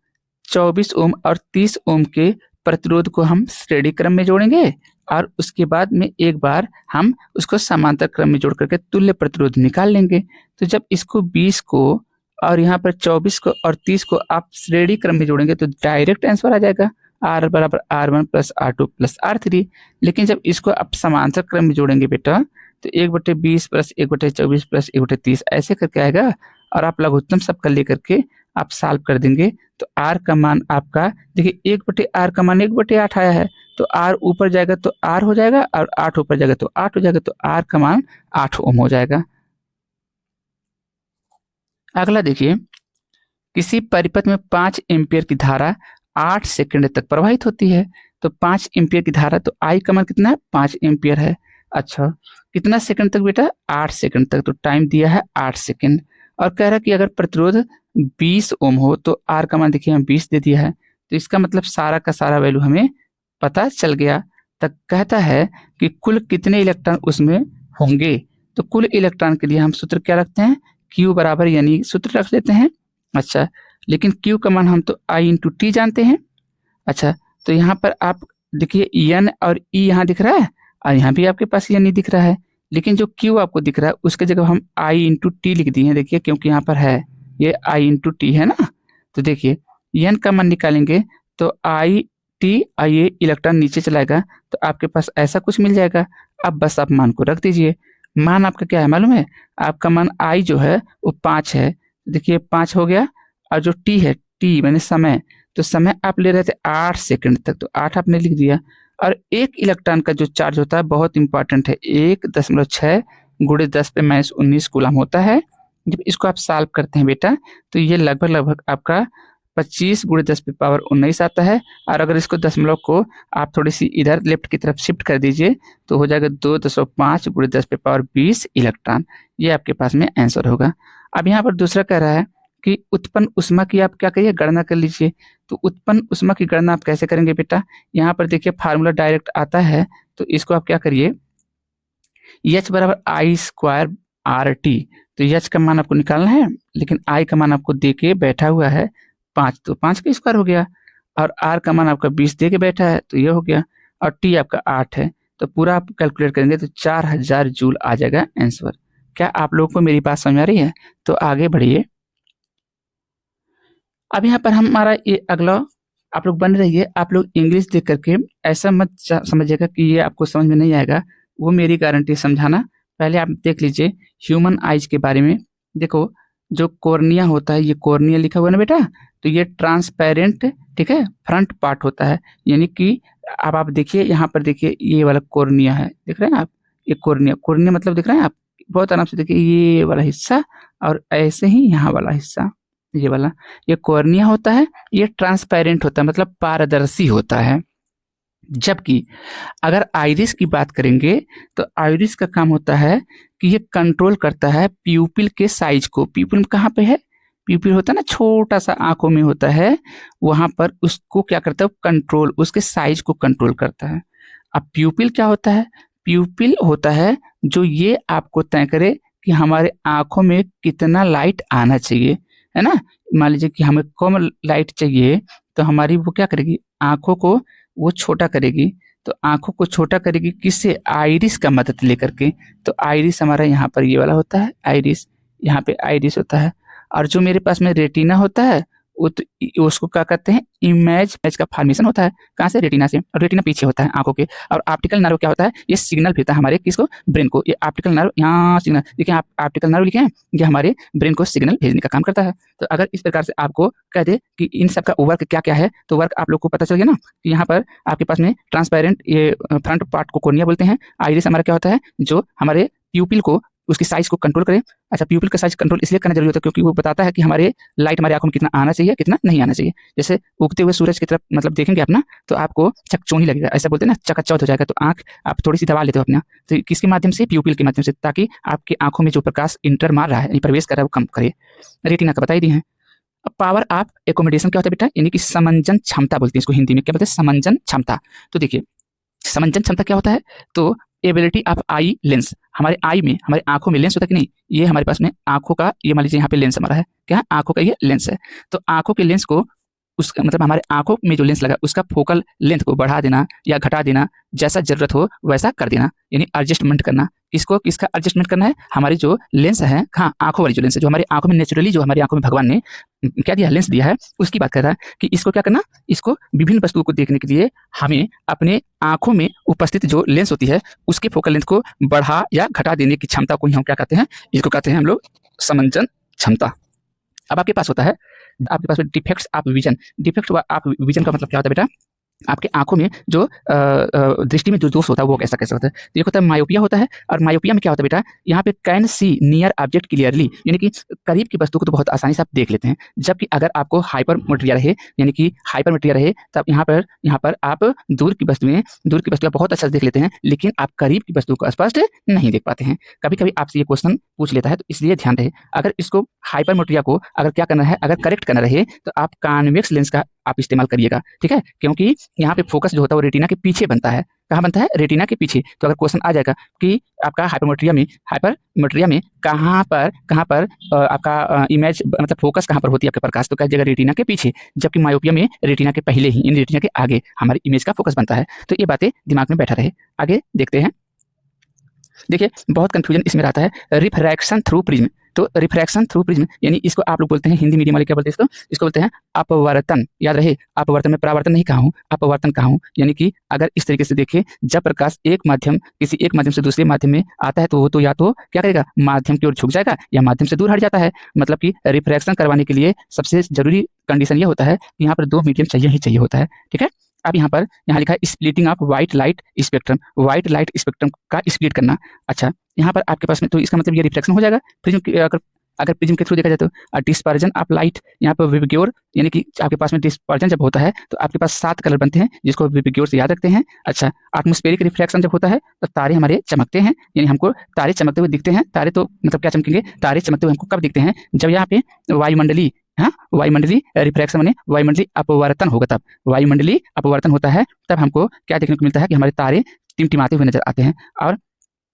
24 ओम और 30 ओम के प्रतिरोध को हम श्रेणी क्रम में जोड़ेंगे, और उसके बाद में एक बार हम उसको समांतर क्रम में जोड़ करके तुल्य प्रतिरोध निकाल लेंगे। तो जब इसको 20 को और यहाँ पर 24 को और 30 को आप श्रेणी क्रम में जोड़ेंगे तो डायरेक्ट आंसर आ जाएगा, R बराबर R1 + R2 + R3। लेकिन जब इसको आप समांतर क्रम में जोड़ेंगे बेटा तो 1/20 + 1/24 + 1/30 ऐसे करके आएगा, और आप लघुत्तम सबका लेकर के आप सॉल्व कर देंगे तो R का मान आपका देखिए 1/R का मान 1/8 आया है, तो R ऊपर जाएगा तो R हो जाएगा, और 8 ऊपर जाएगा तो 8 हो जाएगा, तो R का मान 8 ओम हो जाएगा। अगला देखिए, किसी परिपथ में 5 एम्पियर की धारा 8 सेकंड तक प्रवाहित होती है, तो 5 एम्पियर की धारा, तो I का मान कितना है, 5 एम्पियर है। अच्छा कितना सेकंड तक बेटा, 8 सेकंड तक, तो टाइम दिया है 8 सेकंड, और कह रहा है कि अगर प्रतिरोध 20 ओम हो तो R का मान देखिए हम 20 दे दिया है, तो इसका मतलब सारा का सारा वैल्यू हमें पता चल गया। तक कहता है कि कुल कितने इलेक्ट्रॉन उसमें होंगे, तो कुल इलेक्ट्रॉन के लिए हम सूत्र क्या रखते हैं Q बराबर यानी सूत्र रख लेते हैं। अच्छा, लेकिन Q का मान हम तो I इंटू टी जानते हैं। अच्छा, तो यहाँ पर आप देखिए N और E यहाँ दिख रहा है और यहाँ भी आपके पास N ही दिख रहा है, लेकिन जो Q आपको दिख रहा है उसके जगह हम I इंटू टी लिख दिए हैं। देखिए क्योंकि यहाँ पर है ये I इंटू टी है ना। तो देखिए N का मान निकालेंगे तो I टी और ये इलेक्ट्रॉन नीचे चलाएगा तो आपके पास ऐसा कुछ मिल जाएगा। अब बस आप मान को रख दीजिए। मान आपका क्या है मालूम है? आपका मान I जो है वो 5 है। देखिए 5 हो गया और जो टी है, टी मैंने समय, तो समय आप ले रहे थे 8 सेकंड तक, तो 8 आपने लिख दिया। और एक इलेक्ट्रॉन का जो चार्ज होता है बहुत इंपॉर्टेंट है, 1.6 गुणे 10 पे माइनस 19 कूलम होता है। जब इसको आप सॉल्व करते हैं बेटा तो ये लगभग आपका 25 गुणे 10 पे पावर 19 आता है। और अगर इसको दशमलव को आप थोड़ी सी इधर लेफ्ट की तरफ शिफ्ट कर दीजिए तो हो जाएगा 2.5 गुणे 10 पे पावर 20 इलेक्ट्रॉन। ये आपके पास में आंसर होगा। अब यहाँ पर दूसरा कह रहा है कि उत्पन्न ऊष्मा की आप क्या करिए, गणना कर लीजिए। तो उत्पन्न ऊष्मा की गणना आप कैसे करेंगे बेटा? यहाँ पर देखिए फार्मूला डायरेक्ट आता है, तो इसको आप क्या करिए, H बराबर आई स्क्वायर आर टी। तो H का मान आपको निकालना है, लेकिन I का मान आपको दे के बैठा हुआ है 5, तो 5 का स्क्वायर हो गया। और R का मान आपका 20 दे के बैठा है, तो ये हो गया। और T आपका 8 है, तो पूरा आप कैलकुलेट करेंगे तो 4000 जूल आ जाएगा आंसर। क्या आप लोगों को मेरी बात समझ आ रही है? तो आगे बढ़िए। अब यहाँ पर हमारा ये अगला, आप लोग बन रहिए। आप लोग इंग्लिश देख करके ऐसा मत समझिएगा कि ये आपको समझ में नहीं आएगा, वो मेरी गारंटी समझाना। पहले आप देख लीजिए ह्यूमन आइज के बारे में। देखो जो कॉर्निया होता है, ये कॉर्निया लिखा हुआ है ना बेटा, तो ये ट्रांसपेरेंट, ठीक है, फ्रंट पार्ट होता है। यानी कि अब आप देखिए यहाँ पर, देखिए ये वाला कॉर्निया है, देख रहे हैं आप, ये कॉर्निया, कॉर्निया मतलब दिख रहा है आप, बहुत आराम से देखिए ये वाला हिस्सा और ऐसे ही यहाँ वाला हिस्सा, ये वाला, ये कॉर्निया होता है। ये ट्रांसपेरेंट होता है, मतलब पारदर्शी होता है। जबकि अगर आइरिस की बात करेंगे तो आइरिस का काम होता है कि ये कंट्रोल करता है प्यूपिल के साइज को। प्यूपिल कहाँ पे है? प्यूपिल होता है ना, छोटा सा आंखों में होता है, वहां पर उसको क्या करता है, कंट्रोल, उसके साइज को कंट्रोल करता है। अब प्यूपिल क्या होता है? प्यूपिल होता है जो ये आपको तय करे कि हमारे आंखों में कितना लाइट आना चाहिए, है ना। मान लीजिए कि हमें कम लाइट चाहिए तो हमारी वो क्या करेगी, आंखों को वो छोटा करेगी। तो आंखों को छोटा करेगी किससे? आइरिस का मदद लेकर के। तो आइरिस हमारा यहाँ पर ये वाला होता है, आइरिस, यहाँ पे आइरिस होता है। और जो मेरे पास में रेटिना होता है वो तो उसको क्या कहते हैं, इमेज का फॉर्मेशन होता है। कहाँ से? रेटिना से। और रेटिना पीछे होता है आंखों के। और ऑप्टिकल नर्व क्या होता है? ये सिग्नल भेजता है हमारे किसको? ब्रेन को। ये ऑप्टिकल नर्व, यहाँ सिग्नल देखिए, आप ऑप्टिकल नर्व लिखे हैं, ये हमारे ब्रेन को सिग्नल भेजने का काम करता है। तो अगर इस प्रकार से आपको कह दे कि इन सब का वर्क क्या क्या है, तो वर्क आप लोग को पता चल गया ना कि यहाँ पर आपके पास में ट्रांसपेरेंट, ये फ्रंट पार्ट को कॉर्निया बोलते हैं। आइरिस हमारा क्या होता है? जो हमारे प्यूपिल को, उसकी साइज को कंट्रोल करे। अच्छा, प्यूपिल का साइज कंट्रोल इसलिए करना जरूरी होता है क्योंकि वो बताता है कि हमारे लाइट हमारे आंखों में कितना आना चाहिए, कितना नहीं आना चाहिए। जैसे उगते हुए सूरज की तरफ मतलब देखेंगे अपना, तो आपको चकचौनी लगेगा, ऐसा बोलते हैं ना, चकाचौंध हो जाएगा। तो आंख आप थोड़ी सी दबा लेते हो अपना, तो किसके माध्यम से? प्यूपिल के माध्यम से, ताकि आपकी आंखों में जो प्रकाश इंटर मार रहा है, प्रवेश कर रहा है, वो कम करे। रेटिना का बता ही दिए हैं। अब पावर ऑफ एकोमोडेशन क्या होता है बेटा? यानी कि समंजन क्षमता बोलते हैं इसको, हिंदी में क्या बोलते हैं? समंजन क्षमता। तो देखिए समंजन क्षमता क्या होता है? तो एबिलिटी ऑफ आई लेंस, हमारे आई में, हमारे आंखों में लेंस होता है कि नहीं, ये हमारे पास में आंखों का, ये मान लीजिए यहाँ पे लेंस हमारा है, क्या है? आंखों का ये लेंस है। तो आंखों के लेंस को, उस मतलब हमारे आंखों में जो लेंस लगा उसका फोकल लेंथ को बढ़ा देना या घटा देना, जैसा जरूरत हो वैसा कर देना, यानी एडजस्टमेंट करना। किसको, किसका एडजस्टमेंट करना है? हमारी जो लेंस है, हाँ, आंखों वाली जो लेंस है, जो हमारी आंखों में नेचुरली, जो हमारी आंखों में भगवान ने क्या दिया, लेंस दिया है, उसकी बात कर रहा है कि इसको क्या करना, इसको विभिन्न वस्तुओं को देखने के लिए हमें अपने आंखों में उपस्थित जो लेंस होती है उसके फोकल लेंथ को बढ़ा या घटा देने की क्षमता को ही हम क्या कहते हैं? इसको कहते हैं हम लोग समंजन क्षमता। अब आपके पास होता है, आपके पास defects of vision. Defect of vision का मतलब क्या होता है बेटा? आपके आंखों में जो दृष्टि में जो दोष होता है वो कैसा कैसा होता है? तो एक होता है मायोपिया होता है। और मायोपिया में क्या होता है बेटा? यहाँ पे can see near object clearly, यानी कि करीब की वस्तु को तो बहुत आसानी से आप देख लेते हैं। जबकि अगर आपको हाइपरमेट्रिया रहे, यानी कि हाइपरमेट्रिया रहे, तब यहाँ पर आप दूर की वस्तुएं बहुत अच्छा से देख लेते हैं, लेकिन आप करीब की वस्तु को स्पष्ट नहीं देख पाते हैं। कभी कभी आपसे ये क्वेश्चन पूछ लेता है, तो इसलिए ध्यान रहे, अगर इसको हाइपरमेट्रिया को अगर क्या करना है, अगर करेक्ट करना रहे, तो आप कॉन्वेक्स लेंस का आप इस्तेमाल करिएगा, ठीक है। क्योंकि यहाँ पे फोकस जो होता है वो रेटिना के पीछे बनता है, कहाँ बनता है? रेटिना के पीछे। तो अगर क्वेश्चन आ जाएगा कि आपका हाइपरमेट्रिया में कहाँ पर आपका इमेज मतलब फोकस कहाँ पर होती है आपके प्रकाश, तो कह जाएगा रेटिना के पीछे, जबकि मायोपिया में रेटिना के पहले ही, इन रेटिना के आगे हमारी इमेज का फोकस बनता है। तो ये बातें दिमाग में बैठा रहे। आगे देखते हैं। देखिए बहुत कंफ्यूजन इसमें रहता है, रिफ्रैक्शन थ्रू प्रिज्म। तो रिफ्रैक्शन थ्रू प्रिज्म यानी इसको आप लोग बोलते हैं, हिंदी मीडियम वाले क्या बोलते हैं इसको बोलते हैं अपवर्तन। याद रहे, अपवर्तन में परावर्तन नहीं कहा हूँ, अपवर्तन कहा हूँ। यानी कि अगर इस तरीके से देखें, जब प्रकाश किसी एक माध्यम से दूसरे माध्यम में आता है तो वो तो या तो क्या करेगा, माध्यम की ओर झुक जाएगा या माध्यम से दूर हट जाता है। मतलब कि रिफ्रैक्शन करवाने के लिए सबसे जरूरी कंडीशन ये होता है कि यहाँ पर दो मीडियम चाहिए ही चाहिए होता है। ठीक है, अब यहाँ लिखा है splitting of white light spectrum, white light spectrum का स्प्लिट करना। अच्छा, यहाँ पर आपके पास में, तो इसका मतलब ये रिफ्लेक्शन हो जाएगा प्रिज्म। अगर प्रिज्म के थ्रू देखा जाए तो डिस्पर्जन ऑफ लाइट, यहाँ पर विबग्योर, यानी कि आपके पास में डिस्पर्जन जब होता है तो आपके पास 7 कलर बनते हैं जिसको विबग्योर से याद रखते हैं। अच्छा, एटमॉस्फेरिक रिफ्लेक्शन जब होता है तो तारे हमारे चमकते हैं, यानी हमको तारे चमकते हुए दिखते हैं। तारे तो मतलब क्या चमकेंगे, तारे चमकते हुए हमको कब दिखते हैं, जब यहाँ पे वायुमंडलीय, हाँ वायुमंडलीय रिफ्रैक्शन माने वायुमंडलीय अपवर्तन होगा, तब वायुमंडलीय अपवर्तन होता है, तब हमको क्या देखने को मिलता है कि हमारे तारे टिमटिमाते हुए नजर आते हैं। और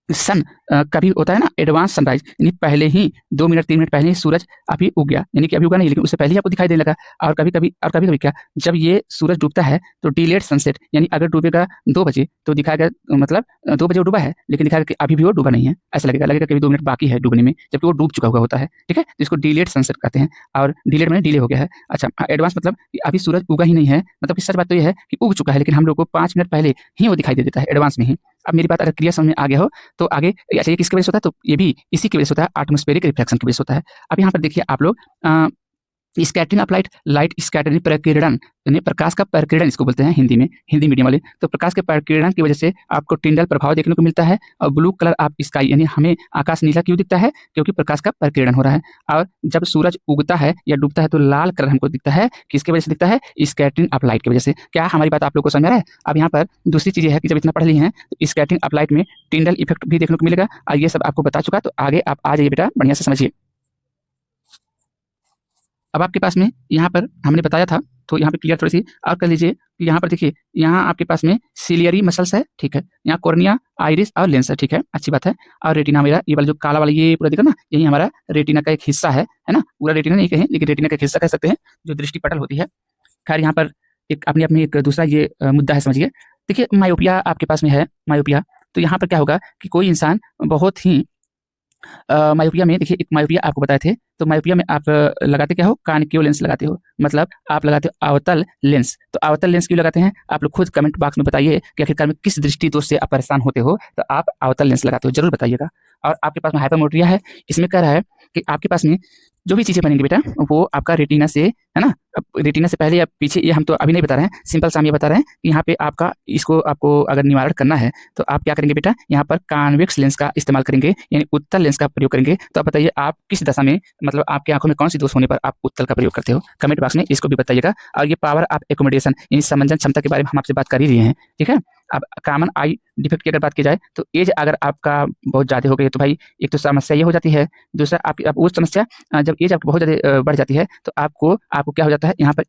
सन कभी होता है ना एडवांस सनराइज, यानी पहले ही 2 मिनट 3 मिनट पहले ही सूरज अभी उग गया, यानी कि अभी उगा नहीं लेकिन उससे पहले ही आपको दिखाई देने लगा। और कभी कभी क्या, जब ये सूरज डूबता है तो डिलेड सनसेट, यानी अगर डूबेगा 2 बजे तो दिखाएगा मतलब 2 बजे वो डूबा है, लेकिन दिखाएगा कि अभी भी वो डूबा नहीं है, ऐसा लगेगा कि 2 मिनट बाकी है डूबने में, जबकि वो डूब चुका हुआ होता है। ठीक है, तो इसको डिलेड सनसेट कहते हैं, और डिलेड में डिले हो गया है। अच्छा, एडवांस मतलब कि अभी सूरज उगा ही नहीं है, मतलब कि सच बात तो ये है कि उग चुका है, लेकिन हम लोग को 5 मिनट पहले ही वो दिखाई दे देता है, एडवांस में ही। अब मेरी बात अगर क्लियर समझ में आ गया हो तो आगे, अच्छा ये किसकी वजह से होता है, तो ये भी इसी की वजह से होता है, एटमॉस्फेरिक रिफ्लेक्शन की वजह से होता है। अब यहाँ पर देखिए आप लोग, scattering of light, light scattering प्रकीर्णन, यानी प्रकाश का प्रकीर्णन इसको बोलते हैं हिंदी में, हिंदी मीडियम वाले। तो प्रकाश के प्रकीर्णन की वजह से आपको टिंडल प्रभाव देखने को मिलता है, और ब्लू कलर ऑफ स्काई, यानी हमें आकाश नीला क्यों दिखता है, क्योंकि प्रकाश का प्रकीर्णन हो रहा है। और जब सूरज उगता है या डूबता है तो लाल कलर हमको दिखता है, किसकी वजह से दिखता है, स्कैटरिंग ऑफ लाइट की वजह से। क्या हमारी बात आप लोग को समझ आ रहा है? अब यहाँ पर दूसरी चीज है कि जब इतना पढ़ ली है तो स्कैटरिंग ऑफ लाइट में टिंडल इफेक्ट भी देखने को मिलेगा, और ये सब आपको बता चुका, तो आगे आप आ जाइए बेटा, बढ़िया से समझिए। अब आपके पास में यहाँ पर हमने बताया था, तो यहाँ पे क्लियर थोड़ी सी और कर लीजिए कि यहाँ पर देखिए, यहाँ आपके पास में सिलियरी मसल्स है, ठीक है, यहाँ कॉर्निया, आइरिस और लेंस है, ठीक है, अच्छी बात है। और रेटिना मेरा ये वाला जो काला वाला ये पूरा दिखा ना, यही हमारा रेटिना का एक हिस्सा है ना, पूरा रेटिना नहीं कहें लेकिन रेटिना का एक हिस्सा कह सकते हैं, जो दृष्टि पटल होती है। खैर यहाँ पर एक अपने अपने एक दूसरा ये मुद्दा है, समझिए। देखिए मायोपिया आपके पास में है, मायोपिया, तो यहाँ पर क्या होगा कि कोई इंसान बहुत ही मायोपिया में, देखिए एक मायोपिया आपको बताए थे, तो मायोपिया में आप लगाते क्या हो, कॉनकेव लेंस लगाते हो, मतलब आप लगाते हो अवतल लेंस। तो अवतल लेंस क्यों लगाते हैं, आप लोग खुद कमेंट बॉक्स में बताइए कि आखिरकार में किस दृष्टि दोष से आप परेशान होते हो, तो आप अवतल लेंस लगाते हो, जरूर बताइएगा। और आपके पास में हाइपरमेट्रिया है, इसमें कह रहा है कि आपके पास में जो भी चीजें बनेंगी बेटा वो आपका रेटिना से, है ना, अब रेटिना से पहले या पीछे ये हम तो अभी नहीं बता रहे हैं, सिंपल सा हम ये बता रहे हैं कि यहाँ पे आपका इसको आपको अगर निवारण करना है तो आप क्या करेंगे बेटा, यहाँ पर कॉन्वेक्स लेंस का इस्तेमाल करेंगे, यानी उत्तल लेंस का प्रयोग करेंगे। तो आप बताइए आप किस दशा में, मतलब आपकी आंखों में कौन सी दोष होने पर आप उत्तल का प्रयोग करते हो, कमेंट बॉक्स में इसको भी बताइएगा। और ये पावर ऑफ एकोमोडेशन यानी समंजन क्षमता के बारे में हम आपसे बात कर ही रहे हैं, ठीक है। अब कॉमन आई डिफेक्ट की अगर बात की जाए तो एज अगर आपका बहुत ज़्यादा हो गई तो भाई एक तो समस्या ये हो जाती है, दूसरा आपकी अब वो समस्या, जब एज आपकी बहुत ज़्यादा बढ़ जाती है तो आपको क्या हो जाता है, यहाँ पर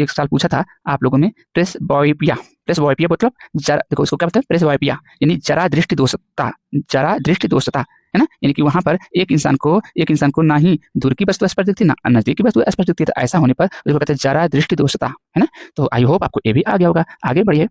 एक साल पूछा था आप लोगों में, प्रेसबॉयपिया मतलब जरा, देखो इसको क्या बोलते हैं, प्रेसबॉयपिया यानी जरा दृष्टि दोषता, जरा दृष्टि दोषता, है ना, यानी कि वहां पर एक इंसान को ना ही दूर की वस्तु स्पष्ट दिखती ना नजदीक की वस्तु स्पष्ट दिखती है, तो ऐसा होने पर उसको कहते हैं जरा दृष्टि दोषता, है ना। तो आई होप आपको ये भी आ गया होगा, आगे बढ़िए।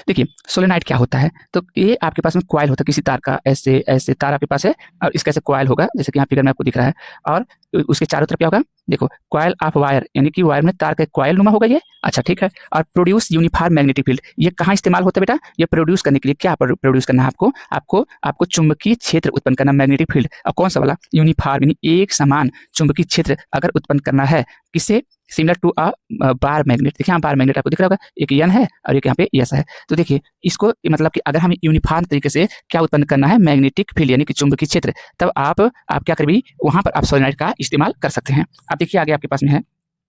देखिए सोलेनाइड क्या होता है, तो ये आपके पास में कॉइल होता है किसी तार का, ऐसे ऐसे तार आपके पास है और इसका ऐसे कॉइल होगा, जैसे कि यहाँ फिगर में आपको दिख रहा है, और उसके चारों तरफ क्या होगा, देखो कॉइल ऑफ वायर, यानी कि वायर में तार का कॉइल नुमा होगा ये, अच्छा ठीक है। और प्रोड्यूस यूनिफॉर्म मैग्नेटिक फील्ड, ये कहाँ इस्तेमाल होता है बेटा, ये प्रोड्यूस करने के लिए, क्या प्रोड्यूस करना है आपको, आपको चुंबकीय क्षेत्र उत्पन्न करना, मैग्नेटिक फील्ड, और कौन सा वाला, यूनिफॉर्म यानी एक समान चुंबकीय क्षेत्र अगर उत्पन्न करना है, किससे, similar to a bar magnet. देखिए यहाँ बार मैग्नेट आपको दिख रहा होगा, एक एन है और एक यहाँ पे एस है, तो देखिए इसको मतलब कि अगर हमें यूनिफॉर्म तरीके से क्या उत्पन्न करना है, मैग्नेटिक फील्ड यानी कि चुंबकीय क्षेत्र, तब आप क्या करेंगे, वहां पर आप सोलेनोइड का इस्तेमाल कर सकते हैं। आप देखिए आगे आपके पास में है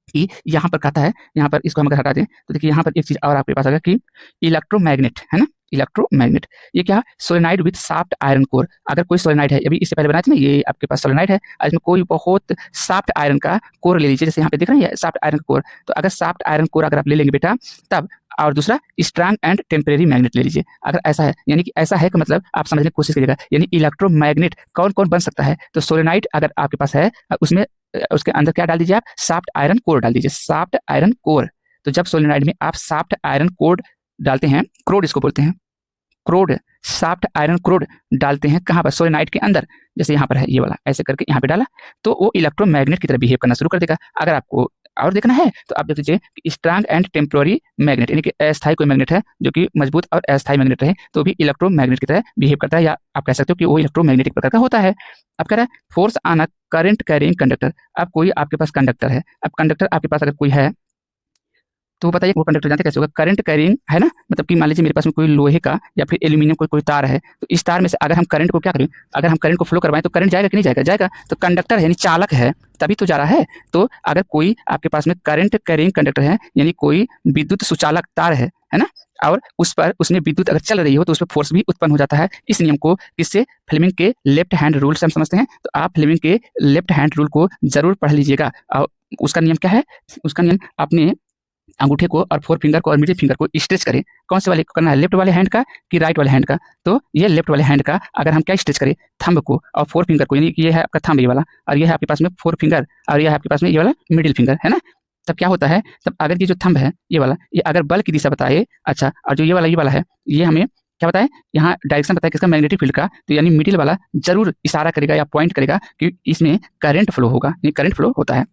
कि यहाँ पर कहता है, यहाँ पर इसको हम अगर हटा दें तो देखिए यहाँ पर एक चीज और आपके पास आएगा कि इलेक्ट्रोमैग्नेट, है ना, इलेक्ट्रोमैग्नेट। ये क्या, solenoid with soft iron core. अगर कोई सोलेनाइड है, अभी इससे पहले बनाया था ना, ये आपके पास सोलेनाइड है, इसमें कोई बहुत सॉफ्ट आयरन का कोर ले लीजिए, जैसे यहाँ पे दिख रहा है सॉफ्ट आयरन कोर। तो अगर सॉफ्ट आयरन कोर अगर आप ले लेंगे बेटा तब, और दूसरा स्ट्रांग एंड टेम्परेरी मैग्नेट ले लीजिए। अगर ऐसा है, यानी कि ऐसा है कि मतलब आप समझने की कोशिश करिएगा, यानी इलेक्ट्रोमैग्नेट कौन कौन बन सकता है। तो सोलेनाइड अगर आपके पास है, उसमें उसके अंदर क्या डाल दीजिए आप, सॉफ्ट आयरन कोर डाल दीजिए, सॉफ्ट आयरन कोर। तो जब सोलेनाइड में आप सॉफ्ट आयरन कोर डालते हैं, क्रोड इसको बोलते हैं, क्रोड, सॉफ्ट आयरन क्रोड डालते हैं कहाँ पर, सोलेनाइड के अंदर, जैसे यहाँ पर है ये वाला, ऐसे करके यहाँ पे डाला, तो वो इलेक्ट्रोमैग्नेट की तरह बिहेव करना शुरू कर देगा। अगर आपको और देखना है तो आप देख लीजिए कि स्ट्रांग एंड टेम्पोररी मैग्नेट, यानी कि अस्थायी कोई मैग्नेट है जो कि मजबूत और अस्थायी मैग्नेट रहे, तो भी इलेक्ट्रोमैग्नेट की तरह बिहेव करता है, या आप कह सकते हो कि वो इलेक्ट्रोमैग्नेटिक प्रकार का होता है। अब कह रहा है force on a current carrying conductor. अब कोई आपके पास कंडक्टर है, अब कंडक्टर आपके पास अगर कोई है, तो बताइए वो कंडक्टर जानते कैसे होगा, करंट कैरिंग है ना, मतलब कि मान लीजिए मेरे पास में कोई लोहे का या फिर एल्यूमिनियम कोई तार है, तो इस तार में से अगर हम करंट को क्या करें, अगर हम करंट को फ्लो करवाएं तो करंट जाएगा कि नहीं जाएगा, जाएगा। तो कंडक्टर है, यानी चालक है, तभी तो जा रहा है। तो अगर कोई आपके पास में करंट कैरिंग कंडक्टर है, यानी कोई विद्युत सुचालक तार है ना, और उस पर उसमें विद्युत अगर चल रही हो तो उस पर फोर्स भी उत्पन्न हो जाता है। इस नियम को किससे, फ्लेमिंग के लेफ्ट हैंड रूल से हम समझते हैं। तो आप फ्लेमिंग के लेफ्ट हैंड रूल को जरूर पढ़ लीजिएगा। और उसका नियम क्या है, उसका नियम अपने अंगूठे को और फोर फिंगर को और मिडिल फिंगर को स्ट्रेच करें। कौन से वाले को करना है, लेफ्ट वाले हैंड का कि राइट वाले हैंड का। तो ये लेफ्ट वाले हैंड का अगर हम क्या स्ट्रेच करें, थंब को और फोर फिंगर को, यानी कि ये है आपका थंब ये वाला, और ये है आपके पास में फोर फिंगर, और ये है आपके पास में ये वाला मिडिल फिंगर, है ना। तब क्या होता है, तब अगर ये जो थंब है ये वाला, ये अगर बल की दिशा बताए, अच्छा, और जो ये वाला है, ये हमें क्या बताए, यहाँ डायरेक्शन बताए किसका, मैग्नेटिक फील्ड का, तो यानी मिडिल वाला जरूर इशारा करेगा या पॉइंट करेगा कि इसमें करंट फ्लो होगा, ये करंट फ्लो होता है।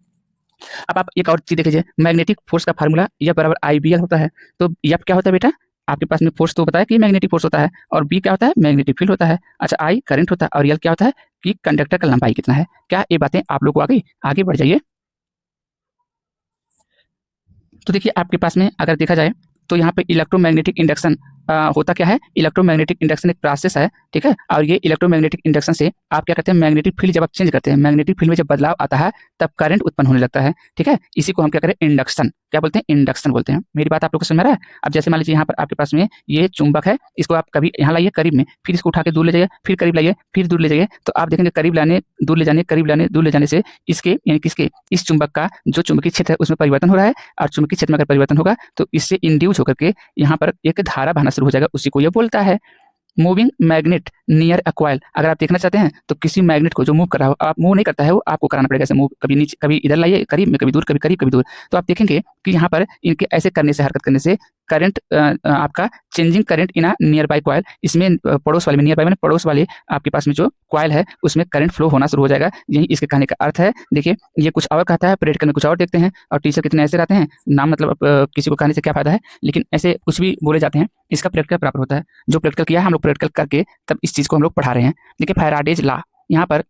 अब आप एक और चीज देख लीजिए, मैग्नेटिक फोर्स का फार्मूला F बराबर IBL होता है। तो F क्या होता है बेटा, आपके पास में फोर्स तो बताया कि मैग्नेटिक फोर्स होता है, और B क्या होता है, मैग्नेटिक फील्ड होता है। अच्छा, I करंट होता है, और L क्या होता है कि कंडक्टर का लंबाई कितना है। क्या ये बातें आप लोग को आ गई, आगे बढ़ जाइए। तो देखिए आपके पास में अगर देखा जाए तो यहाँ पे इलेक्ट्रोमैग्नेटिक इंडक्शन होता क्या है, इलेक्ट्रोमैग्नेटिक इंडक्शन एक प्रोसेस है, ठीक है। और ये इलेक्ट्रोमैग्नेटिक इंडक्शन से आप क्या करते हैं, मैग्नेटिक फील्ड जब आप चेंज करते हैं, मैग्नेटिक फील्ड में जब बदलाव आता है तब करंट उत्पन्न होने लगता है, ठीक है। इसी को हम क्या करें, इंडक्शन, क्या बोलते हैं, इंडक्शन बोलते हैं। मेरी बात आप लोग को समझ में आ रहा है। अब जैसे मान लीजिए यहाँ पर आपके पास में ये चुंबक है, इसको आप कभी यहाँ लाइए करीब में, फिर इसको उठा के दूर ले जाइए, फिर करीब लाइए, फिर दूर ले जाइए, तो आप देखेंगे करीब लाने, दूर ले जाने, करीब लाने, दूर ले जाने से इसके, यानी किसके, इस चुंबक का जो चुंबकीय क्षेत्र है उसमें परिवर्तन हो रहा है, और चुंबकीय क्षेत्र में अगर परिवर्तन होगा तो इससे इंड्यूस होकर के यहाँ पर एक धारा बहना शुरू हो जाएगा, उसी को ये बोलता है moving magnet near a coil. अगर आप देखना चाहते हैं तो किसी मैग्नेट को जो मूव कर रहा हो, आप मूव नहीं करता है वो आपको कराना पड़ेगा, ऐसे मूव, कभी नीचे, कभी इधर लाइए करीब में, कभी दूर, कभी करीब, कभी दूर। तो आप देखेंगे कि यहाँ पर इनके ऐसे करने से, हरकत करने से करंट आपका changing current in a near by coil, इसमें पड़ोस वाले में, नियर बाय मैंने पड़ोस वाले आपके पास में जो कॉइल है उसमें करंट फ्लो होना शुरू हो जाएगा। यही इसके कहने का अर्थ है। देखिए ये कुछ और कहता है, प्रैक्टिकल में कुछ और देखते हैं, और टीचर कितने ऐसे रहते हैं नाम, मतलब किसी को कहने से क्या फायदा है, लेकिन ऐसे कुछ भी बोले जाते हैं, इसका प्रैक्टिकल प्राप्त होता है। जो प्रैक्टिकल किया है हम लोग, प्रैक्टिकल करके तब इस चीज को हम लोग पढ़ा रहे हैं। देखिए फैराडेज लॉ, यहाँ पर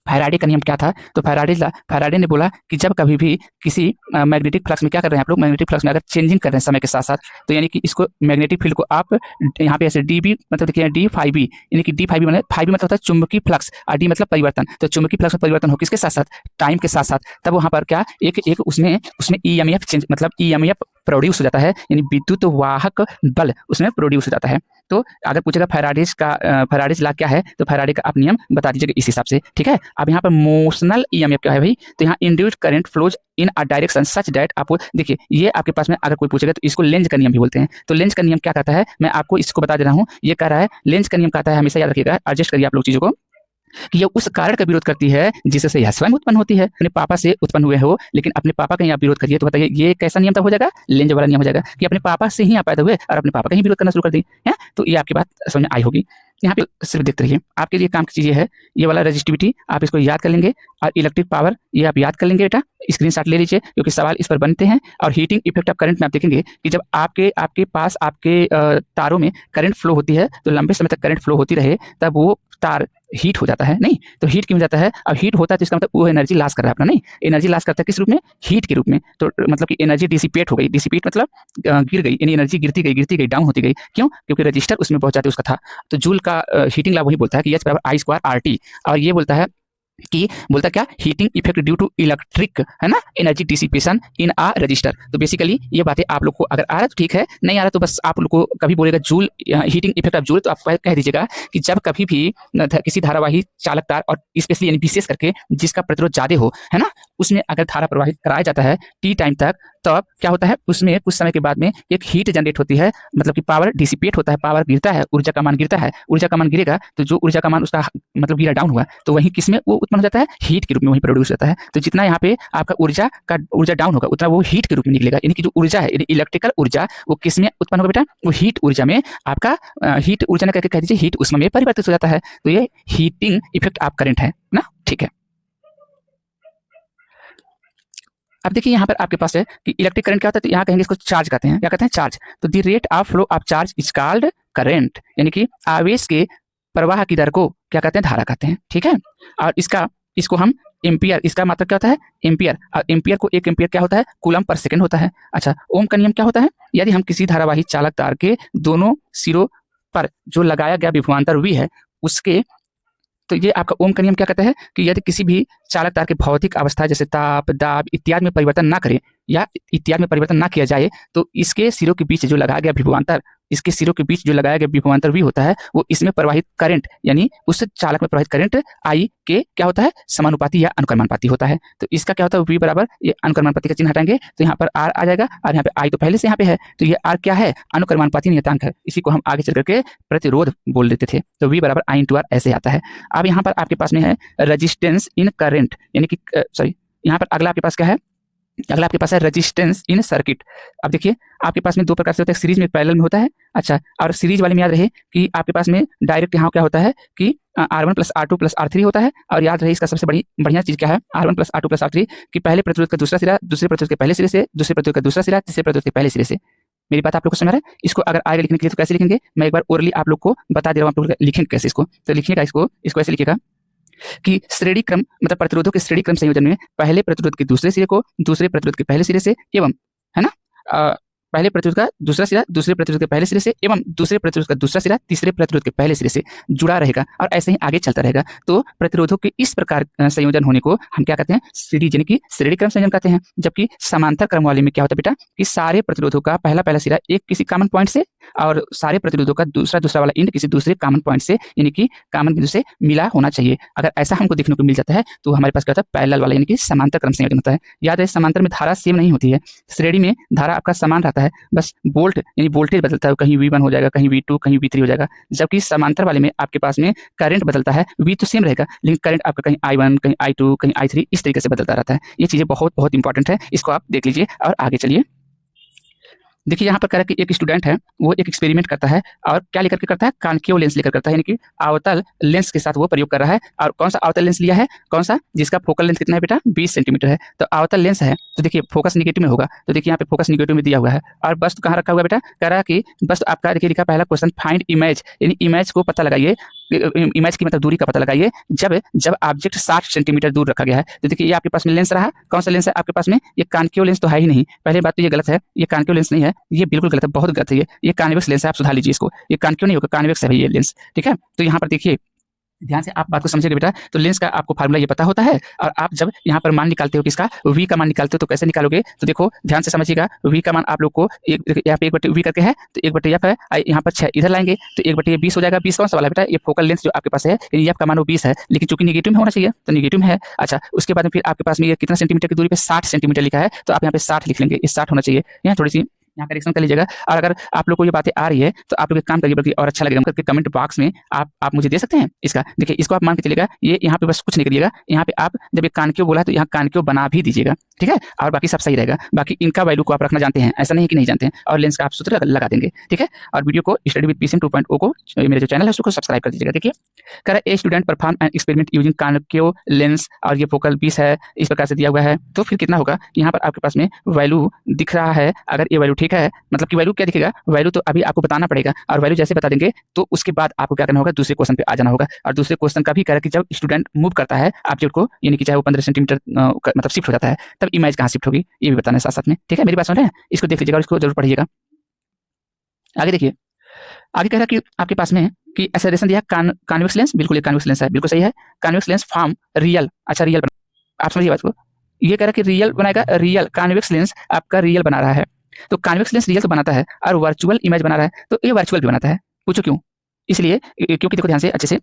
फैराडे का नियम क्या था, तो फैराडे ने बोला कि जब कभी भी किसी मैग्नेटिक फ्लक्स में क्या कर रहे हैं आप लोग, मैग्नेटिक फ्लक्स में अगर चेंजिंग कर रहे हैं समय के साथ साथ, तो यानी कि इसको मैग्नेटिक फील्ड को आप यहाँ पे ऐसे डी बी, मतलब देखिए डी फाइव बी, यानी कि डी फाइव बी मतलब, फाइव बी मतलब होता है चुंबकीय फ्लक्स, और डी मतलब परिवर्तन। तो चुंबकीय फ्लक्स में परिवर्तन हो किसके साथ साथ, टाइम के साथ साथ, तब वहाँ पर क्या एक उसमें EMF चेंज, मतलब EMF प्रोड्यूस हो जाता है, यानी विद्युत वाहक बल उसमें प्रोड्यूस हो जाता है। तो अगर पूछेगा फैराडेज लॉ क्या है, तो फैराडे का आप नियम बता दीजिएगा इस हिसाब से, ठीक है। अब यहाँ पर मोशनल EMF क्या है भाई, तो यहाँ induced current flows in a direction such that, आपको देखिए ये आपके पास में अगर कोई पूछेगा तो इसको लेंज का नियम भी बोलते हैं। तो लेंज का नियम क्या कहता है, मैं आपको इसको बता दे रहा हूँ। ये कह रहा है, लेंज का नियम कहता है, हमेशा याद रखिएगा, एडजस्ट करिए आप लोग चीजों को, कि ये उस कारण का विरोध करती है जिससे यह स्वयं उत्पन्न होती है। अपने पापा से उत्पन्न हुए हो, लेकिन अपने पापा का ही आप विरोध करिए, तो बताइए ये कैसा नियम तब हो जाएगा, लेंज वाला नियम हो जाएगा, कि अपने पापा से ही आप पैदा हुए और अपने पापा का ही विरोध करना शुरू कर दी है। तो ये आपकी बात समझ में आई होगी। यहाँ पे सिर्फ देखते रहिए, आपके लिए काम की चीज है, ये वाला रेजिस्टिविटी आप इसको याद कर लेंगे, और इलेक्ट्रिक पावर ये आप याद कर लेंगे बेटा, स्क्रीनशॉट ले लीजिए क्योंकि सवाल इस पर बनते हैं। और हीटिंग इफेक्ट ऑफ करंट में आप देखेंगे कि जब आपके पास आपके तारों में करंट फ्लो होती है, तो लंबे समय तक करंट फ्लो होती रहे, तब वो तार हीट हो जाता है, नहीं तो हीट क्यों हो जाता है, अब हीट होता है तो इसका मतलब वो एनर्जी लॉस कर रहा है अपना, नहीं, एनर्जी लॉस करता है किस रूप में, हीट के रूप में। तो मतलब कि एनर्जी डिसिपेट हो गई, डिसिपेट मतलब गिर गई, यानी एनर्जी गिरती गई, डाउन होती गई। क्यों, क्योंकि रजिस्टर उसमें बहुत जाते उसका था। तो जूल का हीटिंग लॉ वही बोलता है कि H = I² RT, और ये बोलता है कि बोलता क्या, heating effect due to electric, है ना, energy dissipation in a resistor. तो बेसिकली ये बातें आप लोग को अगर आ रहा तो ठीक है, नहीं आ रहा तो बस आप लोग को कभी बोलेगा joule, heating effect of joule, तो आप कह दीजिएगा कि जब कभी भी किसी धारावाही चालक तार और स्पेशली यानी विशेष करके जिसका प्रतिरोध ज्यादा हो, है ना, उसमें अगर धारा प्रवाहित कराया जाता है टी टाइम तक, तब क्या होता है, उसमें कुछ समय के बाद में एक हीट जनरेट होती है, मतलब कि पावर डिसिपेट होता है, पावर गिरता है, ऊर्जा का मान गिरता है। ऊर्जा का मान गिरेगा तो जो ऊर्जा का मान उसका मतलब गिरा, डाउन हुआ, तो वहीं किसमें वो उत्पन्न हो जाता है, हीट के रूप में वहीं प्रोड्यूस होता है। तो जितना यहाँ पे आपका ऊर्जा डाउन होगा उतना वो हीट के रूप में निकलेगा, यानी कि जो ऊर्जा है इलेक्ट्रिकल ऊर्जा वो किसमें उत्पन्न होगा बेटा, वो हीट ऊर्जा में, आपका हीट ऊर्जा ने करके कह दीजिए हीट उष्मा में परिवर्तित हो जाता है। तो ये हीटिंग इफेक्ट ऑफ करंट है ना, ठीक है। अब देखिए यहाँ पर आपके पास है कि इलेक्ट्रिक करंट क्या होता है, तो यहाँ कहेंगे इसको चार्ज कहते हैं, क्या कहते हैं, चार्ज। तो the rate of flow of charge is called current, यानी कि आवेश के प्रवाह की दर को क्या कहते हैं, धारा कहते हैं, ठीक है। और इसको हम एम्पियर, इसका मतलब क्या होता है, एम्पियर। और एम्पियर को, एक एम्पियर क्या होता है, कूलम पर सेकंड होता है। अच्छा, ओम का नियम क्या होता है, यदि हम किसी धारावाही चालक तार के दोनों सिरों पर जो लगाया गया विभवांतर V है उसके, तो ये आपका ओम का नियम क्या कहता है कि यदि किसी भी चालक तार की भौतिक अवस्था जैसे ताप, दाब इत्यादि में परिवर्तन ना करे या इत्यादि में परिवर्तन ना किया जाए, तो इसके सिरों के बीच जो लगाया गया विभवांतर, इसके सिरों के बीच जो लगाया गया विभवांतर V होता है, वो इसमें प्रवाहित करंट, यानी उस चालक में प्रवाहित करंट I के क्या होता है, समानुपाती या अनुक्रमानुपाती होता है। तो इसका क्या होता है, V बराबर, ये अनुक्रमानुपाती का चिन्ह हटाएंगे तो यहाँ पर R आ जाएगा, और यहाँ पे I तो पहले से यहाँ पे है, तो ये R क्या है, अनुक्रमानुपाती नियतांक है। इसी को हम आगे चल करके प्रतिरोध बोल देते थे। तो V बराबर I × R ऐसे आता है। अब यहाँ पर आपके पास में है रजिस्टेंस इन करंट, यानी कि सॉरी, यहाँ पर अगला आपके पास क्या है, अगला आपके पास है रेजिस्टेंस इन सर्किट। अब देखिए आपके पास में दो प्रकार से होता है, सीरीज में, पैरेलल में होता है। अच्छा, और सीरीज वाले में याद रहे कि आपके पास में डायरेक्ट यहाँ क्या होता है कि R1 + R2 + R3 होता है। और याद रहे इसका सबसे बढ़िया चीज क्या है, R1 + R2 + R3 कि पहले प्रतिरोध का दूसरा सिरा, दूसरे प्रतिरोध के पहले सिरे से, दूसरे प्रतिरोध का दूसरा सिरा, तीसरे प्रतिरोध के पहले सिरे से। मेरी बात आप लोग को समझ रहा है। इसको अगर आगे लिखने के लिए तो कैसे लिखेंगे, मैं एक बार ओरली आप लोग को बता दे रहा हूँ, आप लोग लिखेंगे कैसे इसको। तो लिखिएगा इसको ऐसे लिखिएगा कि श्रेणी क्रम, मतलब प्रतिरोधों के श्रेणी क्रम संयोजन में पहले प्रतिरोध के दूसरे सिरे को दूसरे प्रतिरोध के पहले सिरे से एवं, है ना, पहले प्रतिरोध का दूसरा सिरा दूसरे प्रतिरोध के पहले सिरे से एवं दूसरे प्रतिरोध का दूसरा सिरा तीसरे प्रतिरोध के पहले सिरे से जुड़ा रहेगा, और ऐसे ही आगे चलता रहेगा। तो प्रतिरोधों के इस प्रकार संयोजन होने को हम क्या कहते हैं, सीरीज, यानी कि श्रेणी क्रम संयोजन कहते हैं। जबकि समांतर क्रम वाले में क्या होता है बेटा, कि सारे प्रतिरोधों का पहला सिरा एक किसी कॉमन पॉइंट से और सारे प्रतिरोधों का दूसरा वाला एंड किसी दूसरे कॉमन पॉइंट से, यानी कि कॉमन बिंदु से मिला होना चाहिए। अगर ऐसा हमको देखने को मिल जाता है तो हमारे पास क्या होता है, पैरेलल वाला, यानी कि समांतर क्रम संयोजन होता है। याद है समांतर में धारा सेम नहीं होती है, श्रेणी में धारा आपका समान रहता है, बस वोल्ट यानी वोल्टेज बदलता है, कहीं V1 हो जाएगा, कहीं V2, कहीं V3 हो जाएगा। जबकि समांतर वाले में आपके पास में करंट बदलता है, V तो सेम रहेगा लेकिन करंट आपका कहीं I1, कहीं I2, कहीं I3 इस तरीके से बदलता रहता है। ये चीजें बहुत बहुत इंपॉर्टेंट है, इसको आप देख लीजिए और आगे चलिए। देखिए यहाँ पर कह रहा है कि एक स्टूडेंट है, वो एक एक्सपेरिमेंट करता है, और क्या लेकर के करता है, कॉन्केव लेंस लेकर करता है, यानी कि अवतल लेंस के साथ वो प्रयोग कर रहा है। और कौन सा अवतल लेंस लिया है, कौन सा, जिसका फोकल लेंथ कितना है बेटा, 20 सेंटीमीटर है। तो अवतल लेंस है तो देखिए फोकस निगेटिव में होगा, तो देखिए यहाँ पे फोकस निगेटिव में दिया हुआ है। और वस्तु कहाँ रखा हुआ है बेटा, कह रहा है कि वस्तु आपका, देखिए लिखा पहला क्वेश्चन, फाइंड इमेज, यानी इमेज को पता लगाइए, इमेज की मतलब दूरी का पता लगाइए जब ऑब्जेक्ट 60 सेंटीमीटर दूर रखा गया है। तो देखिए ये आपके पास में लेंस रहा, कौन सा लेंस है आपके पास में, ये कॉन्केव लेंस तो है ही नहीं। पहले बात तो ये गलत है, ये कॉन्केव लेंस नहीं है, ये बिल्कुल गलत है, बहुत गलत है। ये कॉन्वेक्स लेंस है, आप सुधार लीजिए इसको, ये कॉन्केव नहीं होगा, कॉन्वेक्स है भाई ये लेंस, ठीक है। तो यहाँ पर देखिए ध्यान से आप बात को समझिए बेटा। तो लेंस का आपको फार्मूला ये पता होता है, और आप जब यहाँ पर मान निकालते हो किसका, V का मान निकालते हो, तो कैसे निकालोगे, तो देखो ध्यान से समझिएगा। V का मान आप लोग को यहाँ पे 1/V करके है, तो 1/F है, यहाँ पर 6 इधर लाएंगे तो 1/20 हो जाएगा। 20 कौन सा वाला बेटा, ये फोकल लेंस जो आपके पास है, यानी F का मान वो 20 है, लेकिन चूंकि निगेटिव में होना चाहिए तो निगेटिव में है। अच्छा, उसके बाद में फिर आपके पास में ये कितना सेंटीमीटर की दूरी पे, 60 सेंटीमीटर लिखा है, तो आप यहाँ पे 60 लिख लेंगे, ये 60 होना चाहिए। यहाँ थोड़ी सी यहाँ करेक्शन कर लीजिएगा। और अगर आप लोग को ये बातें आ रही है तो आप लोग एक काम करिए, बल्कि और अच्छा लगेगा करके कमेंट बॉक्स में आप मुझे दे सकते हैं इसका। देखिए इसको आप मान के चलिएगा, ये यहाँ पे बस कुछ नहीं करिएगा, यहाँ पे आप जब एक कॉन्केव बोला है तो यहाँ कॉन्केव बना भी दीजिएगा, ठीक है। और बाकी सब सही रहेगा। बाकी इनका वैल्यू को आप रखना जानते हैं, ऐसा नहीं है कि नहीं जानते हैं, और लेंस का आप सूत्र लगा देंगे, ठीक है। और वीडियो को स्टडी विद PCM 2.0 को, मेरे जो चैनल है उसको सब्सक्राइब कर दीजिएगा। देखिए कह रहा है a student perform an experiment using concave lens, और ये फोकल 20 है, इस प्रकार से दिया हुआ है। तो फिर कितना होगा, यहाँ पर आपके पास में वैल्यू दिख रहा है। अगर ये वैल्यू ठीक है, मतलब कि वैल्यू क्या दिखेगा, वैल्यू तो अभी आपको बताना पड़ेगा, और वैल्यू जैसे बता देंगे तो उसके बाद आपको क्या करना होगा, दूसरे क्वेश्चन पे आ जाना होगा। और दूसरे क्वेश्चन का भी कह रहा है कि जब स्टूडेंट मूव करता है ऑब्जेक्ट को, यानी कि चाहे वो 15 सेंटीमीटर मतलब शिफ्ट हो जाता है, तब इमेज कहाँ शिफ्ट होगी ये भी बताना है साथ साथ में, ठीक है। मेरी बात सुन रहे हैं, इसको देख लीजिएगा और इसको जरूर पढ़िएगा। आगे देखिए आगे कह रहा है कि आपके पास में कि एक्सेलरेशन दिया कॉन्वेक्स लेंस, बिल्कुल ये कॉन्वेक्स लेंस है, बिल्कुल सही है। कॉन्वेक्स लेंस फॉर्म रियल, अच्छा रियल बना, आप समझिए बात को। ये कह रहा है कि रियल बनाएगा, रियल कॉन्वेक्स लेंस आपका रियल बना रहा है। तो कॉन्वेक्स लेंस रियल तो बनाता है और वर्चुअल इमेज बना रहा है, तो ये वर्चुअल भी बनाता है। पूछो क्यों? इसलिए क्योंकि देखो ध्यान से अच्छे से,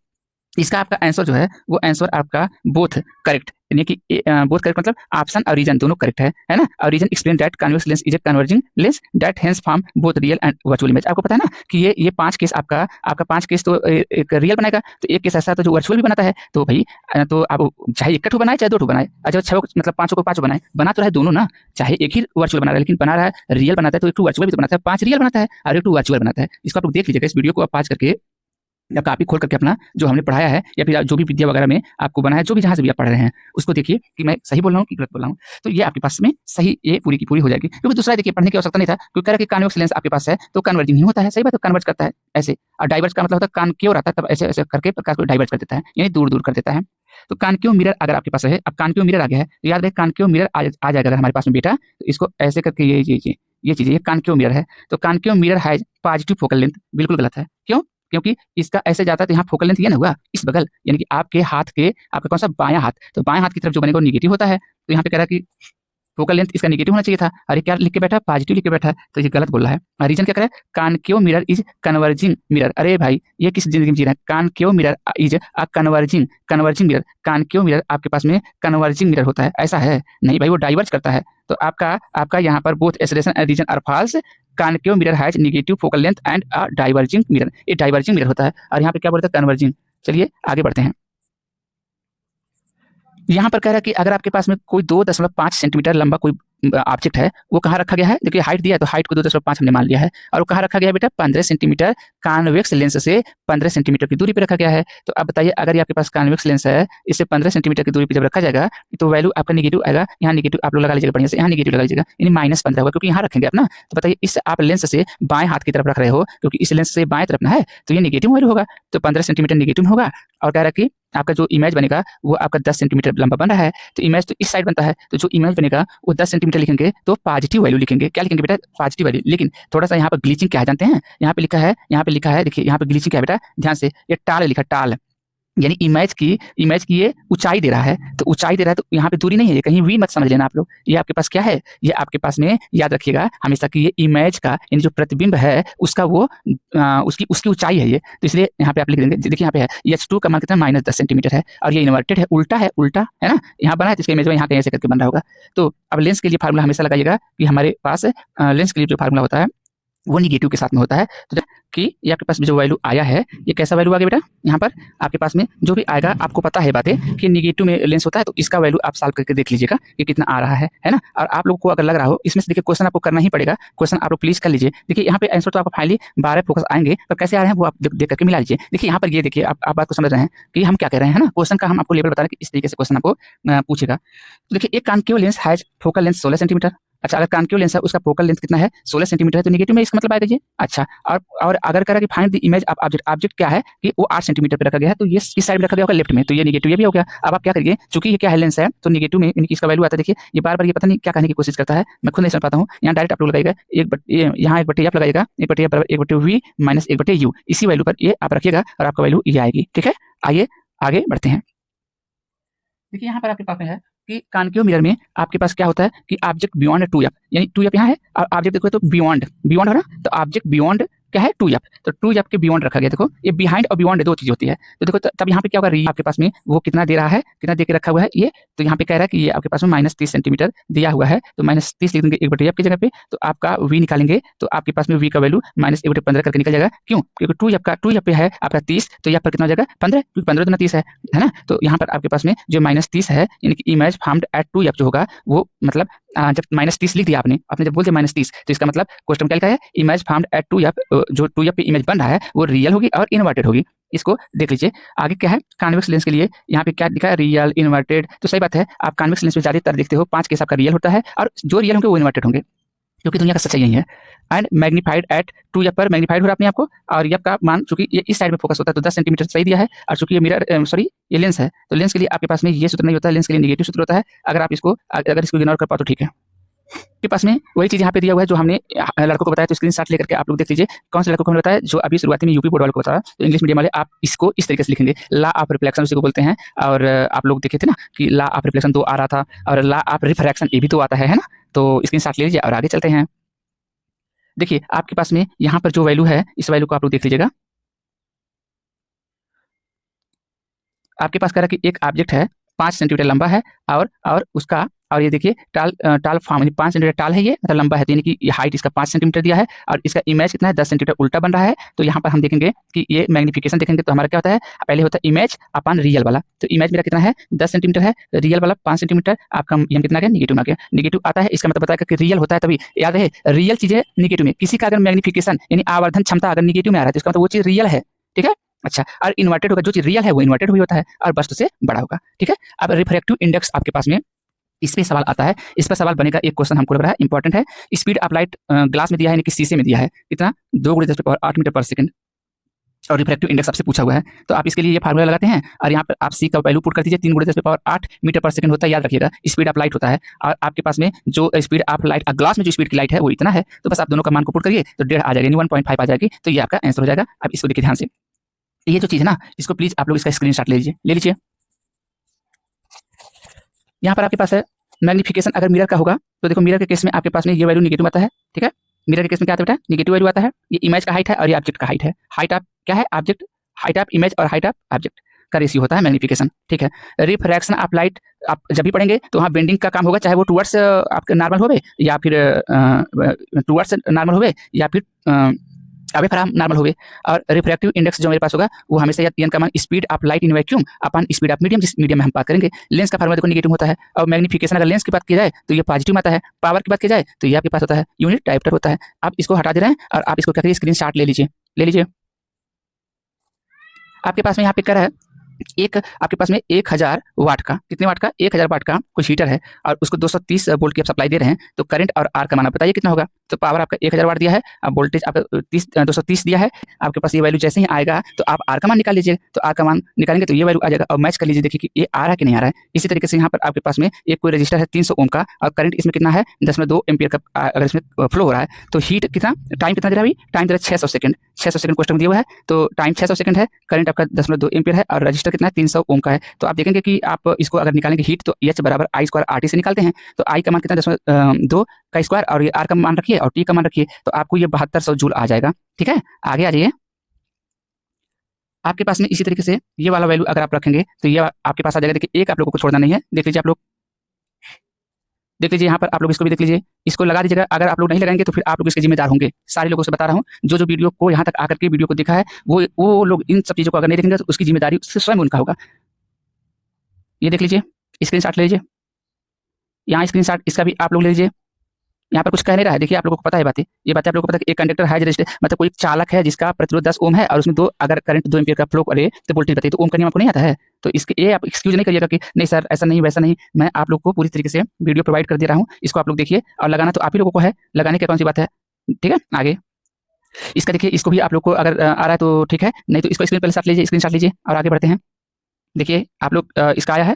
इसका आपका आंसर जो है वो आंसर आपका बोथ करेक्ट, यानी कि बोथ करेक्ट मतलब ऑप्शन और रीजन दोनों करेक्ट है ना। और reason explain that convex lens is a converging lens that hence form both real and virtual image. आपको पता है ना कि ये पांच केस आपका पांच केस तो एक रियल बनाएगा, तो एक केस ऐसा तो जो वर्चुअल भी बनाता है। तो भाई तो आप चाहे एक ठो बनाए चाहे दो ठो बनाए, अच्छा छह मतलब पांचों को पांचों बनाए, बना तो रहा है दोनों ना। चाहे एक ही वर्चुअल बना रहा है लेकिन बना रहा है रियल बनाता है, तो एक वर्चुअल भी तो बनाता है, पांच रियल बनाता है और एक वर्चुअल बनाता है। इसको आप लोग देख लीजिएगा, इस वीडियो को आप पाज करके या कॉपी खोल करके अपना जो हमने पढ़ाया है या फिर जो भी विद्या वगैरह में आपको बना है, जो भी जहां से भी आप पढ़ रहे हैं उसको देखिए कि मैं सही बोल रहा हूँ कि गलत बोल रहा हूँ। तो ये आपके पास में सही, ये पूरी की पूरी हो जाएगी। क्योंकि दूसरा देखिए पढ़ने की आवश्यकता नहीं था, क्योंकि कह रहा है कि कॉन्वेक्स लेंस आपके पास है तो कन्वर्जिंग ही होता है, सही बात है, कन्वर्ज करता है ऐसे। और डाइवर्ज का मतलब होता है कानकेव रहता है, तब ऐसे ऐसे करके प्रकाश को डाइवर्ज कर देता है, यानी दूर दूर कर देता है। तो कानकेव मिरर अगर आपके पास है, अब कानकेव मिरर आ गया है तो याद रहे कानकेव मिरर आ जाएगा अगर हमारे पास में बेटा, तो इसको ऐसे करके ये चीज ये कानकेव मिरर है। तो concave mirror has positive focal length, बिल्कुल गलत है। क्यों? क्योंकि इसका ऐसे जाता है तो यहाँ फोकल लेंथ ये ना हुआ इस बगल, यानी कि आपके हाथ के, आपका कौन सा बायां हाथ, तो बायां हाथ की तरफ जो बनेगा वो निगेटिव होता है। तो यहाँ पे कह रहा है कि फोकल लेंथ इसका नेगेटिव होना चाहिए था, अरे क्या लिख के बैठा, पॉजिटिव लिख के बैठा है, तो ये गलत बोल रहा है। रीजन क्या करे, concave mirror is converging mirror. अरे भाई ये किस जिंदगी में जी रहा है, concave mirror is a converging mirror. Concave mirror आपके पास में कन्वर्जिंग मिरर होता है, ऐसा है नहीं भाई, वो डाइवर्ज करता है। तो आपका यहाँ पर both acceleration and reason are false. Concave mirror has negative focal length and a diverging mirror, ये डाइवर्जिंग मिरर होता है। और यहाँ पे क्या बोलते हैं, कन्वर्जिंग। चलिए आगे बढ़ते हैं। यहाँ पर कह रहा है कि अगर आपके पास में कोई 2.5 सेंटीमीटर लंबा कोई ऑब्जेक्ट है, वो कहाँ रखा गया है, देखिए हाइट दिया है तो हाइट को 2.5 हमने मान लिया है, और वो कहाँ रखा गया है बेटा, 15 सेंटीमीटर कॉन्वेक्स लेंस से 15 सेंटीमीटर की दूरी पर रखा गया है। तो अब बताइए अगर ये आपके पास कॉन्वेक्स लेंस है, इससे 15 सेंटीमीटर की दूरी पर जब रखा जाएगा तो वैल्यू आपका निगेटिव आएगा। यहाँ निगेटिव आप लोग लगा लीजिएगा बढ़िया से, यहाँ निगेटिव लगा लीजिएगा, यानी -15 होगा, क्योंकि यहाँ रखेंगे आप ना। तो बताइए इससे आप लेंस से बाएं हाथ की तरफ रख रहे हो, क्योंकि इस लेंस से बाएं तरफ ना है, तो ये निगेटिव वैल्यू होगा, तो 15 सेंटीमीटर निगेटिव होगा। और कह रहा है कि आपका जो इमेज बनेगा वो आपका 10 सेंटीमीटर लंबा बन रहा है, तो इमेज तो इस साइड बनता है, तो जो इमेज बनेगा वो 10 सेंटीमीटर लिखेंगे तो पॉजिटिव वैल्यू लिखेंगे। क्या लिखेंगे बेटा, पॉजिटिव वैल्यू। लेकिन थोड़ा सा यहाँ पर ग्लिचिंग क्या है जानते हैं, यहाँ पे लिखा है देखिए यहाँ पे ग्लिचिंग क्या है बेटा, ध्यान से, ये टाल लिखा, टाल यानी इमेज की ये ऊंचाई दे रहा है, तो ऊंचाई दे रहा है तो यहाँ पे दूरी नहीं है, ये कहीं भी मत समझ लेना आप लोग। ये आपके पास क्या है, ये आपके पास में याद रखिएगा हमेशा कि ये इमेज का यानी जो प्रतिबिंब है उसका वो उसकी ऊंचाई है ये, तो इसलिए यहाँ पे आप लिख देंगे। देखिए यहाँ पे है H2 का मान कितना, -10 सेंटीमीटर है, और ये इन्वर्टेड है, उल्टा है ना, यहाँ बना है तो इसके इमेज में यहाँ कहीं ऐसे करके बन रहा होगा। तो अब लेंस के लिए फार्मूला हमेशा लगाइएगा कि हमारे पास लेंस के लिए जो फार्मूला होता है वो निगेटिव के साथ में होता है। तो कि ये आपके पास जो वैल्यू आया है, ये कैसा वैल्यू आ गया बेटा, यहाँ पर आपके पास में जो भी आएगा आपको पता है बातें कि निगेटिव में लेंस होता है, तो इसका वैल्यू आप सॉल्व करके देख लीजिएगा कि कितना आ रहा है ना। और आप लोग को अगर लग रहा हो इसमें से, देखिए क्वेश्चन आपको करना ही पड़ेगा, क्वेश्चन आप लोग प्लीज कर लीजिए। देखिए यहाँ पे आंसर तो आपको फाइनली 12 फोकस आएंगे, पर कैसे आ रहे हैं वो आप देख करके मिला लीजिए। देखिए यहाँ पर ये देखिए आप बात को समझ रहे हैं कि हम क्या कह रहे हैं ना, क्वेश्चन का हम आपको लेवल बता रहे हैं कि इस तरीके से क्वेश्चन आपको पूछेगा। तो देखिए एक concave lens has focal length 16 centimetre. अच्छा, अगर कॉन्केव लेंस है उसका फोकल लेंथ कितना है, 16 सेंटीमीटर है, तो नेगेटिव में इसका मतलब आएगा ये। अच्छा, और अगर कह रहा है कि find the image of object क्या है कि वो 8 सेंटीमीटर पे रखा गया है, तो ये किस साइड में रखा गया होगा, लेफ्ट में, तो ये नेगेटिव ये भी हो गया। अब आप क्या करिए, चूंकि ये क्या है, लेंस है, तो नेगेटिव में इनकी इसका वैल्यू आता है। देखिए ये बार बार ये पता नहीं क्या कहने की कोशिश करता है, मैं खुद नहीं समझ पाता हूँ। यहाँ डायरेक्ट आप लोग लगाइएगा यहाँ 1/f लगाइएगा, 1/v - 1/u, इसी वैल्यू पर ये आप रखिएगा और आपका वैल्यू ये आएगी। ठीक है, आइए आगे बढ़ते हैं। देखिए यहाँ पर आपके पास में है कि कॉन्केव मिरर में आपके पास क्या होता है कि ऑब्जेक्ट बियॉन्ड 2f, यानी 2f यहाँ है और ऑब्जेक्ट देखो तो बियॉन्ड हो ना, तो ऑब्जेक्ट बियॉन्ड क्या है, 2f, तो 2f के बियॉन्ड रखा गया। देखो ये बिहाइंड और बियॉन्ड दो चीज होती है। तो देखो तब यहाँ पे क्या होगा, री आपके पास में वो कितना दे रहा है, कितना दे के रखा हुआ है ये, तो यहाँ पे कह रहा है कि ये आपके पास में -30 सेंटीमीटर दिया हुआ है, तो -30 लिख देंगे 1/f की जगह पे, तो आपका v निकालेंगे तो आपके पास में v का वैल्यू -1/15 करके निकल जाएगा। क्यों? क्योंकि 2f पे है आपका 30, तो यहाँ पर कितना हो जाएगा 15, क्योंकि 15 दूना 30 है ना। तो यहाँ पर आपके पास में जो -30 है, यानी कि इमेज फॉर्म्ड एट 2f जो होगा वो मतलब जब -30 लिख दिया आपने जब बोलते -30, तो इसका मतलब क्वेश्चन क्या लिखा है, इमेज फॉर्म्ड एट 2f, जो 2f पे इमेज बन रहा है वो रियल होगी और इन्वर्टेड होगी। इसको देख लीजिए। आगे क्या है, कॉन्वेक्स लेंस के लिए यहाँ पे क्या लिखा है, रियल, इन्वर्टेड, तो सही बात है, आप कॉन्वेक्स लेंस में ज्यादातर देखते हो 5 केस आपका रियल होता है और जो रियल होंगे वो इन्वर्टेड होंगे, क्योंकि दुनिया का सच्चाई यही है। एंड मैग्नीफाइड एट 2f पर मैग्नीफाइड हो रहा है अपने आपको, और f का मान चूंकि ये इस साइड में फोकस होता है तो 10 सेंटीमीटर सही दिया है, और चूंकि ये मिरर सॉरी ये लेंस है, तो लेंस के लिए आपके पास में ये सूत्र नहीं होता है, लेंस के लिए नेगेटिव सूत्र होता है। अगर इसको इग्नोर कर पाओ तो ठीक है। के पास में वही चीज़ यहाँ पे दिया हुआ है जो हमने लड़कों को बताया, तो स्क्रीनशॉट लेकर के आप लोग देख लीजिए। कौन से लड़कों को हमने बताया, जो अभी शुरुआती में यूपी बोर्ड वालों को बताया, तो इंग्लिश मीडियम वाले आप इसको इस तरीके से लिखेंगे, लॉ ऑफ रिफ्लेक्शन उसी को बोलते हैं। और आप लोग देखे थे ना कि लॉ ऑफ रिफ्लेक्शन 2 आ रहा था, और लॉ ऑफ रिफ्रैक्शन ये भी तो आता है ना। तो स्क्रीनशॉट ले लीजिए और आगे चलते हैं। देखिए आपके पास में यहाँ पर जो वैल्यू है, इस वैल्यू को आप लोग देख लीजिएगा। आपके पास कह रहा है कि एक ऑब्जेक्ट है 5 सेंटीमीटर लंबा है, और उसका, और ये देखिए टाल फॉर्म 5 सेंटीमीटर टाल है, ये मतलब लंबा है, तो यानी कि ये हाइट इसका 5 सेंटीमीटर दिया है, और इसका इमेज कितना है 10 सेंटीमीटर उल्टा बन रहा है। तो यहाँ पर हम देखेंगे कि ये मैग्निफिकेशन देखेंगे तो हमारा क्या होता है, पहले होता है इमेज अपन रियल वाला। तो इमेज मेरा कितना है 10 सेंटीमीटर है, रियल वाला 5 सेंटीमीटर, आपका ये कितना आ गया, निगेटिव आ गया। निगेटिव आता है इसका मतलब बताएगा कि रियल होता है, तभी याद रहे रियल चीजें निगेटिव में, किसी का अगर मैग्निफिकेशन यानी आवर्धन क्षमता अगर निगेटिव में आ रहा है तो इसका मतलब वो चीज रियल है, ठीक है। अच्छा, और इन्वर्टेड होगा, जो चीज रियल है वो इन्वर्टेड भी होता है और बस से बड़ा होगा, ठीक है। अब रिफ्रैक्टिव इंडेक्स आपके पास में इस पे सवाल आता है, इस पर सवाल बनेगा। एक क्वेश्चन हमको लग रहा है इंपॉर्टेंट है। स्पीड ऑफ लाइट ग्लास में दिया है, यानी कि शीशे में दिया है, कितना 2 × 10⁸ मीटर पर सेकंड, और रिफ्रैक्टिव इंडेक्स आपसे पूछा हुआ है। तो आप इसके लिए ये फार्मूला लगाते हैं और यहाँ पर आप सी का वैल्यू पुट कर दीजिए, 3 × 10⁸ मीटर पर सेकंड होता है, याद रखिएगा। स्पीड ऑफ लाइट होता है, और आपके पास में जो स्पीड ऑफ लाइट ग्लास में जो स्पीड की लाइट है वो इतना है, तो बस आप दोनों का मान को पुट करिए तो 1.5 आ जाएगा, यानी 1.5 आ जाएगी। तो ये आपका आंसर हो जाएगा। अब इसको देखिए ध्यान से, ये जो चीज़ है ना, इसको प्लीज आप लोग इसका स्क्रीनशॉट ले लीजिए। यहाँ पर आपके पास है मैग्निफिकेशन अगर मिरर का होगा, तो देखो मिरर के केस में आपके पास में ये वैल्यू निगेटिव आता है, ठीक है। मिरर के केस में क्या आता है बेटा, निगेटिव वैल्यू आता है। ये इमेज का हाइट है और ये ऑब्जेक्ट का हाइट है। हाइट ऑफ क्या है, ऑब्जेक्ट, हाइट ऑफ इमेज और हाइट ऑफ ऑब्जेक्ट का रेशियो होता है मैग्निफिकेशन, ठीक है। रिफ्रैक्शन ऑफ लाइट आप जब भी पढ़ेंगे तो वहाँ बेंडिंग का काम होगा, चाहे वो टुवर्ड्स आपके नॉर्मल होवे या फिर टुवर्ड्स नॉर्मल होवे या फिर अवे फराम नॉर्मल होवे। और रिफ्रैक्टिव इंडेक्स जो मेरे पास होगा वो हमेशा एन का मान speed of light in vacuum upon speed of medium, जिस मीडियम में हम बात करेंगे। लेंस का फार्मूला देखो निगेटिव होता है, और मैग्निफिकेशन अगर लेंस की बात की जाए तो ये पॉजिटिव में आता है, पावर की बात की जाए तो ये आपके पास होता है यूनिट डायोप्टर होता है। आप इसको हटा दे रहे हैं और आप इसको क्या करिए, स्क्रीनशॉट ले लीजिए। आपके पास में यहाँ पे क्या है, एक आपके पास में 1000 वाट का, कितने वाट का, 1000 वाट का कुछ हीटर है, और उसको 230 वोल्ट की आप सप्लाई दे रहे हैं। तो करंट और आर का मान बताइए कितना होगा। तो पावर आपका 1000 वाट दिया है, अब वोल्टेज आपका 230 दिया है। आपके पास ये वैल्यू जैसे ही आएगा तो आप आर का मान निकाल लीजिए। तो आर का मान निकालेंगे तो ये वैल्यू आ जाएगा, और मैच कर लीजिए, देखिए कि ये आ रहा है कि नहीं आ रहा है। इसी तरीके से यहाँ पर आपके पास में एक कोई रजिस्टर है 300 ओम का, और करंट इसमें कितना है 10.2 एम्पियर का अगर इसमें फ्लो हो रहा है। तो हीट कितना, टाइम कितना दे रहा है, टाइम दे रहा है 600 सेकंड। 600 सेकंड क्वेश्चन दिया हुआ है, तो टाइम 600 सेकंड है, करंट आपका 10.2 एम्पियर है, और रजिस्टर कितना है 300 ओम का है। तो आप देखेंगे कि आप इसको अगर निकालेंगे हीट तो H बराबर I स्क्वायर RT से निकालते हैं। तो I का मान कितना 10.2 का स्क्वायर, और ये R का मान रखिए और T का मान रखिए, तो आपको ये 7200 जूल आ जाएगा, ठीक है। आगे आ जाइए। आपके पास में इसी तरीके से ये वाला वैल्यू अगर आप रखेंगे तो ये आपके पास आ जाएगा। देखिए एक आप लोगों को छोड़ना नहीं है, देख लीजिए आप लोग, देख लीजिए यहाँ पर आप लोग इसको भी देख लीजिए, इसको लगा दीजिएगा। अगर आप लोग नहीं लगाएंगे तो फिर आप लोग इसके जिम्मेदार होंगे। सारे लोगों से बता रहा हूँ, जो वीडियो को यहाँ तक आकर के वीडियो को देखा है वो लोग इन सब चीज़ों को अगर नहीं देखेंगे तो उसकी जिम्मेदारी स्वयं उनका होगा। ये देख लीजिए, स्क्रीनशॉट ले लीजिए। यहाँ स्क्रीनशॉट इसका भी आप लोग ले लीजिए। यहाँ पर कुछ कह नहीं रहा है, देखिए आप लोगों को पता है बातें, ये बातें आप लोगों को पता है कि एक कंडक्टर है रजिस्टर, मतलब कोई चालक है जिसका प्रतिरोध 10 ओम है, और उसमें अगर करंट 2 एम्पीयर का फ्लो करे तो वोल्टेज बताइए। तो ओम का नियम आपको नहीं आता है, तो इसके ये आप एक्सक्यूज नहीं करिएगा कि नहीं सर ऐसा नहीं वैसा नहीं। मैं आप लोग को पूरी तरीके से वीडियो प्रोवाइड कर दे रहा हूँ, इसको आप लोग देखिए, और लगाना तो आप ही लोगों को है, लगाने की कौन सी बात है, ठीक है। आगे इसका देखिए, इसको भी आप लोग को अगर आ रहा है तो ठीक है, नहीं तो इसको स्क्रीन पर साथ लीजिए, स्क्रीनशॉट लीजिए और आगे बढ़ते हैं। देखिए आप लोग इसका आया है।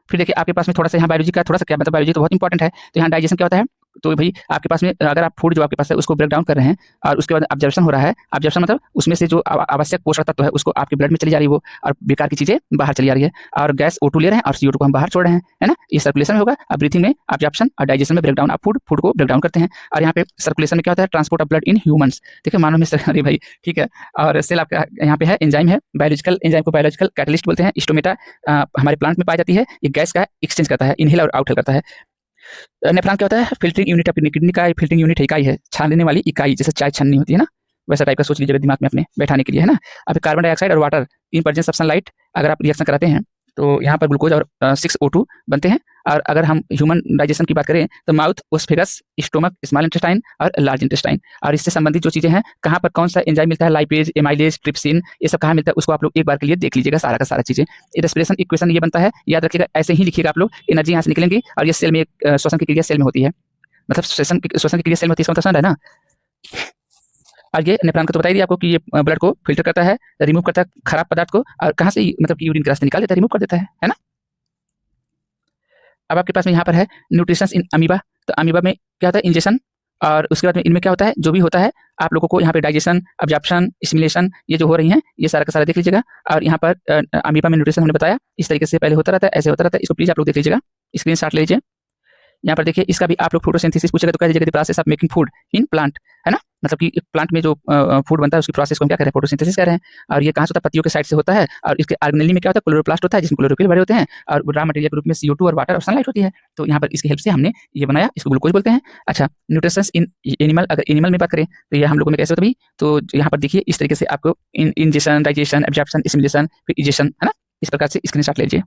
फिर देखिए आपके पास में थोड़ा सा यहाँ बायोलॉजी का थोड़ा सा क्या, मतलब बायोलॉजी तो बहुत इंपॉर्टेंट है। तो यहाँ डाइजेशन क्या होता है, तो भाई आपके पास में अगर आप फूड जो आपके पास है उसको ब्रेक डाउन कर रहे हैं, और उसके बाद ऑब्जर्वेशन हो रहा है। ऑब्जर्वेशन मतलब उसमें से जो आवश्यक पोषक तत्व है उसको आपके ब्लड में चली जा रही है वो, और बेकार की चीजें बाहर चली जा रही है, और गैस O2 ले रहे हैं और CO2 को हम बाहर छोड़ रहे हैं, है ना। ये सर्कुलेशन में होगा। अब ब्रीथिंग में ऑब्जर्वेशन और डाइजेशन में ब्रेक डाउन आप फूड को ब्रेक डाउन करते हैं। और यहाँ पे सर्कुलेशन में क्या होता है, transport of blood in humans, देखिए मानव में अरे भाई ठीक है। और सेल आपका यहाँ पे है, एंजाइम है, बायोलॉजिकल एंजाइम को बायोलॉजिकल कैटलिस्ट बोलते हैं। स्टोमेटा हमारे प्लांट में पाई जाती है, ये गैस का एक्सचेंज करता है, इनहेल और आउटहेल करता है। नेफ्रॉन क्या होता है, फिल्टरिंग यूनिट ऑफ किडनी का फिल्टरिंग यूनिट इकाई है, छानने वाली इकाई, जैसे चाय छन्नी होती है ना, वैसा टाइप का सोच लीजिएगा दिमाग में अपने बैठाने के लिए, है ना। अब कार्बन डाइऑक्साइड और water in presence of sunlight अगर आप रिएक्शन कराते हैं तो यहाँ पर ग्लूकोज और 6O2 बनते हैं। और अगर हम ह्यूमन डाइजेशन की बात करें तो माउथ, ओस्फेगस, स्टोमक, स्मॉल इंटेस्टाइन और लार्ज इंटेस्टाइन, और इससे संबंधित जो चीजें हैं, कहाँ पर कौन सा एंजाइम मिलता है, लाइपेज, एमाइलेज, ट्रिप्सिन, ये सब कहाँ मिलता है, उसको आप लोग एक बार के लिए देख लीजिएगा सारा का सारा चीजें। रेस्पिरेशन इक्वेशन ये बनता है, याद रखिएगा, ऐसे ही लिखिएगा आप लोग। एनर्जी यहाँ से निकलेंगी और ये सेल में श्वसन की क्रिया सेल में होती है, मतलब श्वसन की क्रिया सेल में होती है, इसका मतलब समझ रहे हैं ना। और ये नेफ्रॉन का तो बता ही दिया आपको कि ये ब्लड को फिल्टर करता है, रिमूव करता है खराब पदार्थ को, और कहाँ से, मतलब कि यूरिन के रास्ते निकाल देता है, रिमूव कर देता है ना। अब आपके पास में यहाँ पर है न्यूट्रिशंस इन अमीबा। तो अमीबा में क्या होता है, इंजेक्शन, और उसके बाद में इनमें क्या होता है, जो भी होता है आप लोगों को यहाँ पे डाइजेशन, अब्जॉर्प्शन, एसिमिलेशन, ये जो हो रही हैं ये सारा का सारा देख लीजिएगा। और यहाँ पर अमीबा में न्यूट्रिशन हमने बताया इस तरीके से पहले होता रहता है, ऐसे होता रहता है। इसको प्लीज आप लोग देख लीजिएगा, स्क्रीनशॉट ले लीजिए। यहाँ पर देखिए इसका भी आप लोग फोटोसिंथेसिस पूछेगा तो कह दीजिएगा the process of making food in plant, है ना, मतलब कि प्लांट में जो फूड बनता है उसकी प्रोसेस को हम क्या कह रहे हैं, फोटोसिंथेसिस कह रहे हैं। और ये कहाँ से होता है, पत्तियों के साइड से होता है। और इसके ऑर्गेनेली में क्या होता है, क्लोरोप्लास्ट होता है जिसमें क्लोरोफिल भरे होते हैं, और रॉ मटेरियल के रूप में CO2 और वाटर और सनलाइट होती है। तो यहाँ पर इसकी हेल्प से हमने ये बनाया, इसको ग्लूकोज बोलते हैं। अच्छा, न्यूट्रिशंस इन एनिमल, अगर एनिमल में बात करें तो ये हम लोगों में कैसे होता है भाई, तो यहाँ पर देखिए इस तरीके से आपको इंजेक्शन, डाइजेशन, एब्जॉर्प्शन, एसिमिलेशन, फिर इजेशन, है ना, इस प्रकार से स्क्रीनशॉट ले लीजिए।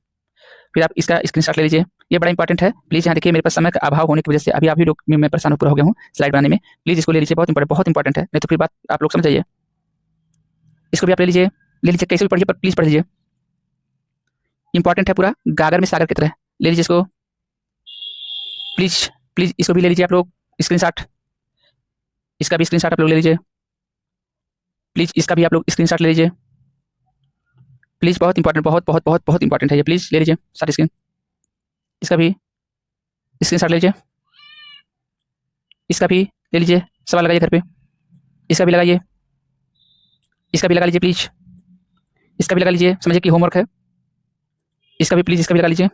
फिर आप इसका स्क्रीनशॉट ले लीजिए, ये बड़ा इंपॉर्टेंट है। प्लीज यहाँ देखिए मेरे पास समय का अभाव होने की वजह से अभी आप ही लोग मैं परेशान हो गया हूँ स्लाइड बनाने में। प्लीज इसको ले लीजिए, बहुत इंपॉर्टेंट है, नहीं तो फिर बात आप लोग समझ जाइए। इसको भी आप ले लीजिए, कैसे भी पढ़िए पर प्लीज पढ़ लीजिए, इंपॉर्टेंट है पूरा, गागर में सागर की तरह। ले लीजिए इसको, प्लीज प्लीज इसको भी ले लीजिए आप लोग स्क्रीनशॉट, इसका भी स्क्रीनशॉट आप लोग ले लीजिए, प्लीज इसका भी आप लोग स्क्रीनशॉट ले लीजिए, प्लीज, बहुत इंपॉर्टेंट, बहुत इंपॉर्टेंट है ये, प्लीज ले लीजिए सारी स्क्रीन, इसका भी स्क्रीनशॉट ले लीजिए, इसका भी ले लीजिए, सवाल लगाइए घर पे, इसका भी लगाइए, इसका भी लगा लीजिए प्लीज, इसका भी लगा लीजिए, समझिए कि होमवर्क है। इसका भी प्लीज, इसका भी लगा लीजिए,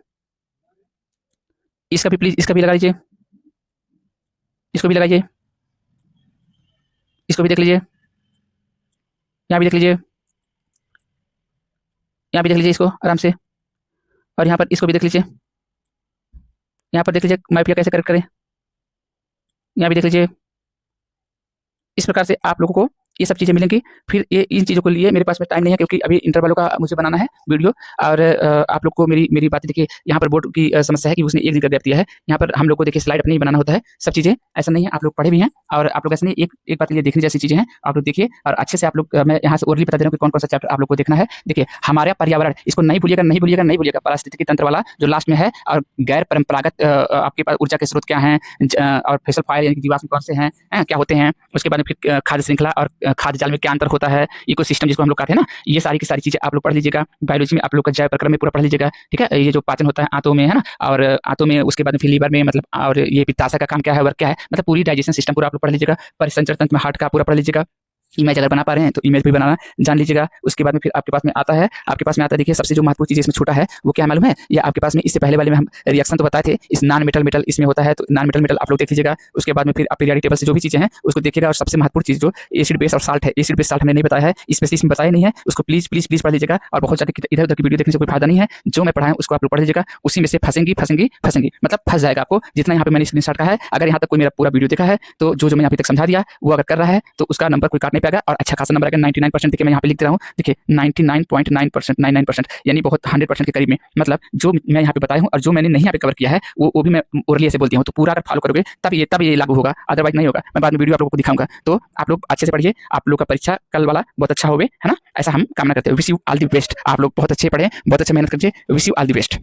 इसका भी प्लीज, इसका भी लगा लीजिए, इसको भी लगाइए, इसको भी देख लीजिए, यहाँ भी देख लीजिए, यहाँ भी देख लीजिए इसको आराम से, और यहाँ पर इसको भी देख लीजिए, यहाँ पर देख लीजिए मैपिया कैसे करेक्ट करें, यहाँ भी देख लीजिए। इस प्रकार से आप लोगों को ये सब चीज़ें मिलेंगी। फिर ये इन चीज़ों को लिए मेरे पास में टाइम नहीं है क्योंकि अभी इंटरवलों का मुझे बनाना है वीडियो, और आप लोग को मेरी बातें देखिए, यहाँ पर बोर्ड की समस्या है कि उसने एक दिन का गैप दिया है। यहाँ पर हम लोग को देखिए स्लाइड अपने ही बनाना होता है, सब चीज़ें ऐसा नहीं है, आप लोग पढ़े भी हैं और आप लोग ऐसा नहीं, एक बात ये देखने जैसी चीज़ें हैं, आप लोग देखिए और अच्छे से आप लोग, मैं यहाँ से ओरली बता दे रहा हूँ कि कौन कौन सा चैप्टर आप लोग को देखना है। देखिए हमारा पर्यावरण, इसको नहीं भूलिएगा, नहीं भूलिएगा, नहीं भूलिएगा, पारिस्थितिकी तंत्र वाला जो लास्ट में है, और गैर परंपरागत आपके पास ऊर्जा के स्रोत क्या हैं, और फेसल फायर यानी कि जीवाश्म कौन से हैं, क्या होते हैं, उसके बाद में फिर खाद्य श्रृंखला और खाद्य जाल में क्या अंतर होता है, इकोसिस्टम जिसको हम लोग कहते हैं ना, ये सारी की सारी चीजें आप लोग पढ़ लीजिएगा। बायोलॉजी में आप लोग का जैव प्रक्रम में पूरा पढ़ लीजिएगा, ठीक है। ये जो पाचन होता है आंतों में, है ना, और आंतों में, उसके बाद में फिर लीवर में, मतलब, और ये पित्ताशय का काम क्या है, वर्क क्या है, मतलब पूरी डाइजेशन सिस्टम पूरा आप लोग पढ़ लीजिएगा। परिसंचरण तंत्र में हार्ट का पूरा पढ़ लीजिएगा। इमेज अगर बना पा रहे हैं तो इमेज भी बनाना जान लीजिएगा। उसके बाद में फिर आपके पास में आता है, देखिए सबसे जो महत्वपूर्ण चीज इसमें छोटा है वो क्या मालूम है, ये आपके पास में इससे पहले वाले में हम रिएक्शन तो बताए थे, इस नॉन मेटल इसमें होता है, तो नॉन मेटल आप लोग देख लीजिएगा। उसके बाद में फिर पीरियोडिक टेबल से जो भी चीजें हैं उसको देखिएगा, और सबसे महत्वपूर्ण चीज जो एसिड बेस और साल्ट है, एसिड बेस साल्ट हमने नहीं बताया है, स्पेशली इसमें बताया नहीं है, उसको प्लीज प्लीज प्लीज पढ़ लीजिएगा। और बहुत ज्यादा इधर उधर की वीडियो देखने से कोई फायदा नहीं है, जो मैं पढ़ाया उसको आप लोग पढ़ लीजिएगा, उसी में से फंसेंगी, मतलब फंस जाएगा आपको जितना यहाँ पे मैंने स्क्रीनशॉट का है। अगर यहाँ तक कोई मेरा पूरा वीडियो देखा है तो जो मैंने अभी तक समझा दिया वो अगर कर रहा है तो उसका नंबर कोई काट नहीं पाएगा, और अच्छा खासा नंबर आएगा 99%। देखिए मैं यहाँ पे लिख रहा हूँ, देखिए 99.9%, 99%, यानी बहुत 100% के करीब में। मतलब जो मैं यहाँ पे बताया हूँ और जो मैंने नहीं यहाँ पे कवर किया है वो भी मैं ओरली ऐसे बोलती हूँ, तो पूरा अगर फॉलो करोगे तब ये लागू होगा, अदरवाइज नहीं होगा। मैं बाद में वीडियो आप लोगों को दिखाऊंगा, तो आप लोग अच्छे से पढ़िए, आप लोग का परीक्षा कल वाला बहुत अच्छा होवे, है ना, ऐसा हम कामना करते हैं। Wish you all the best, आप लोग बहुत अच्छे पढ़े, बहुत अच्छा मेहनत कीजिए, wish you all the best.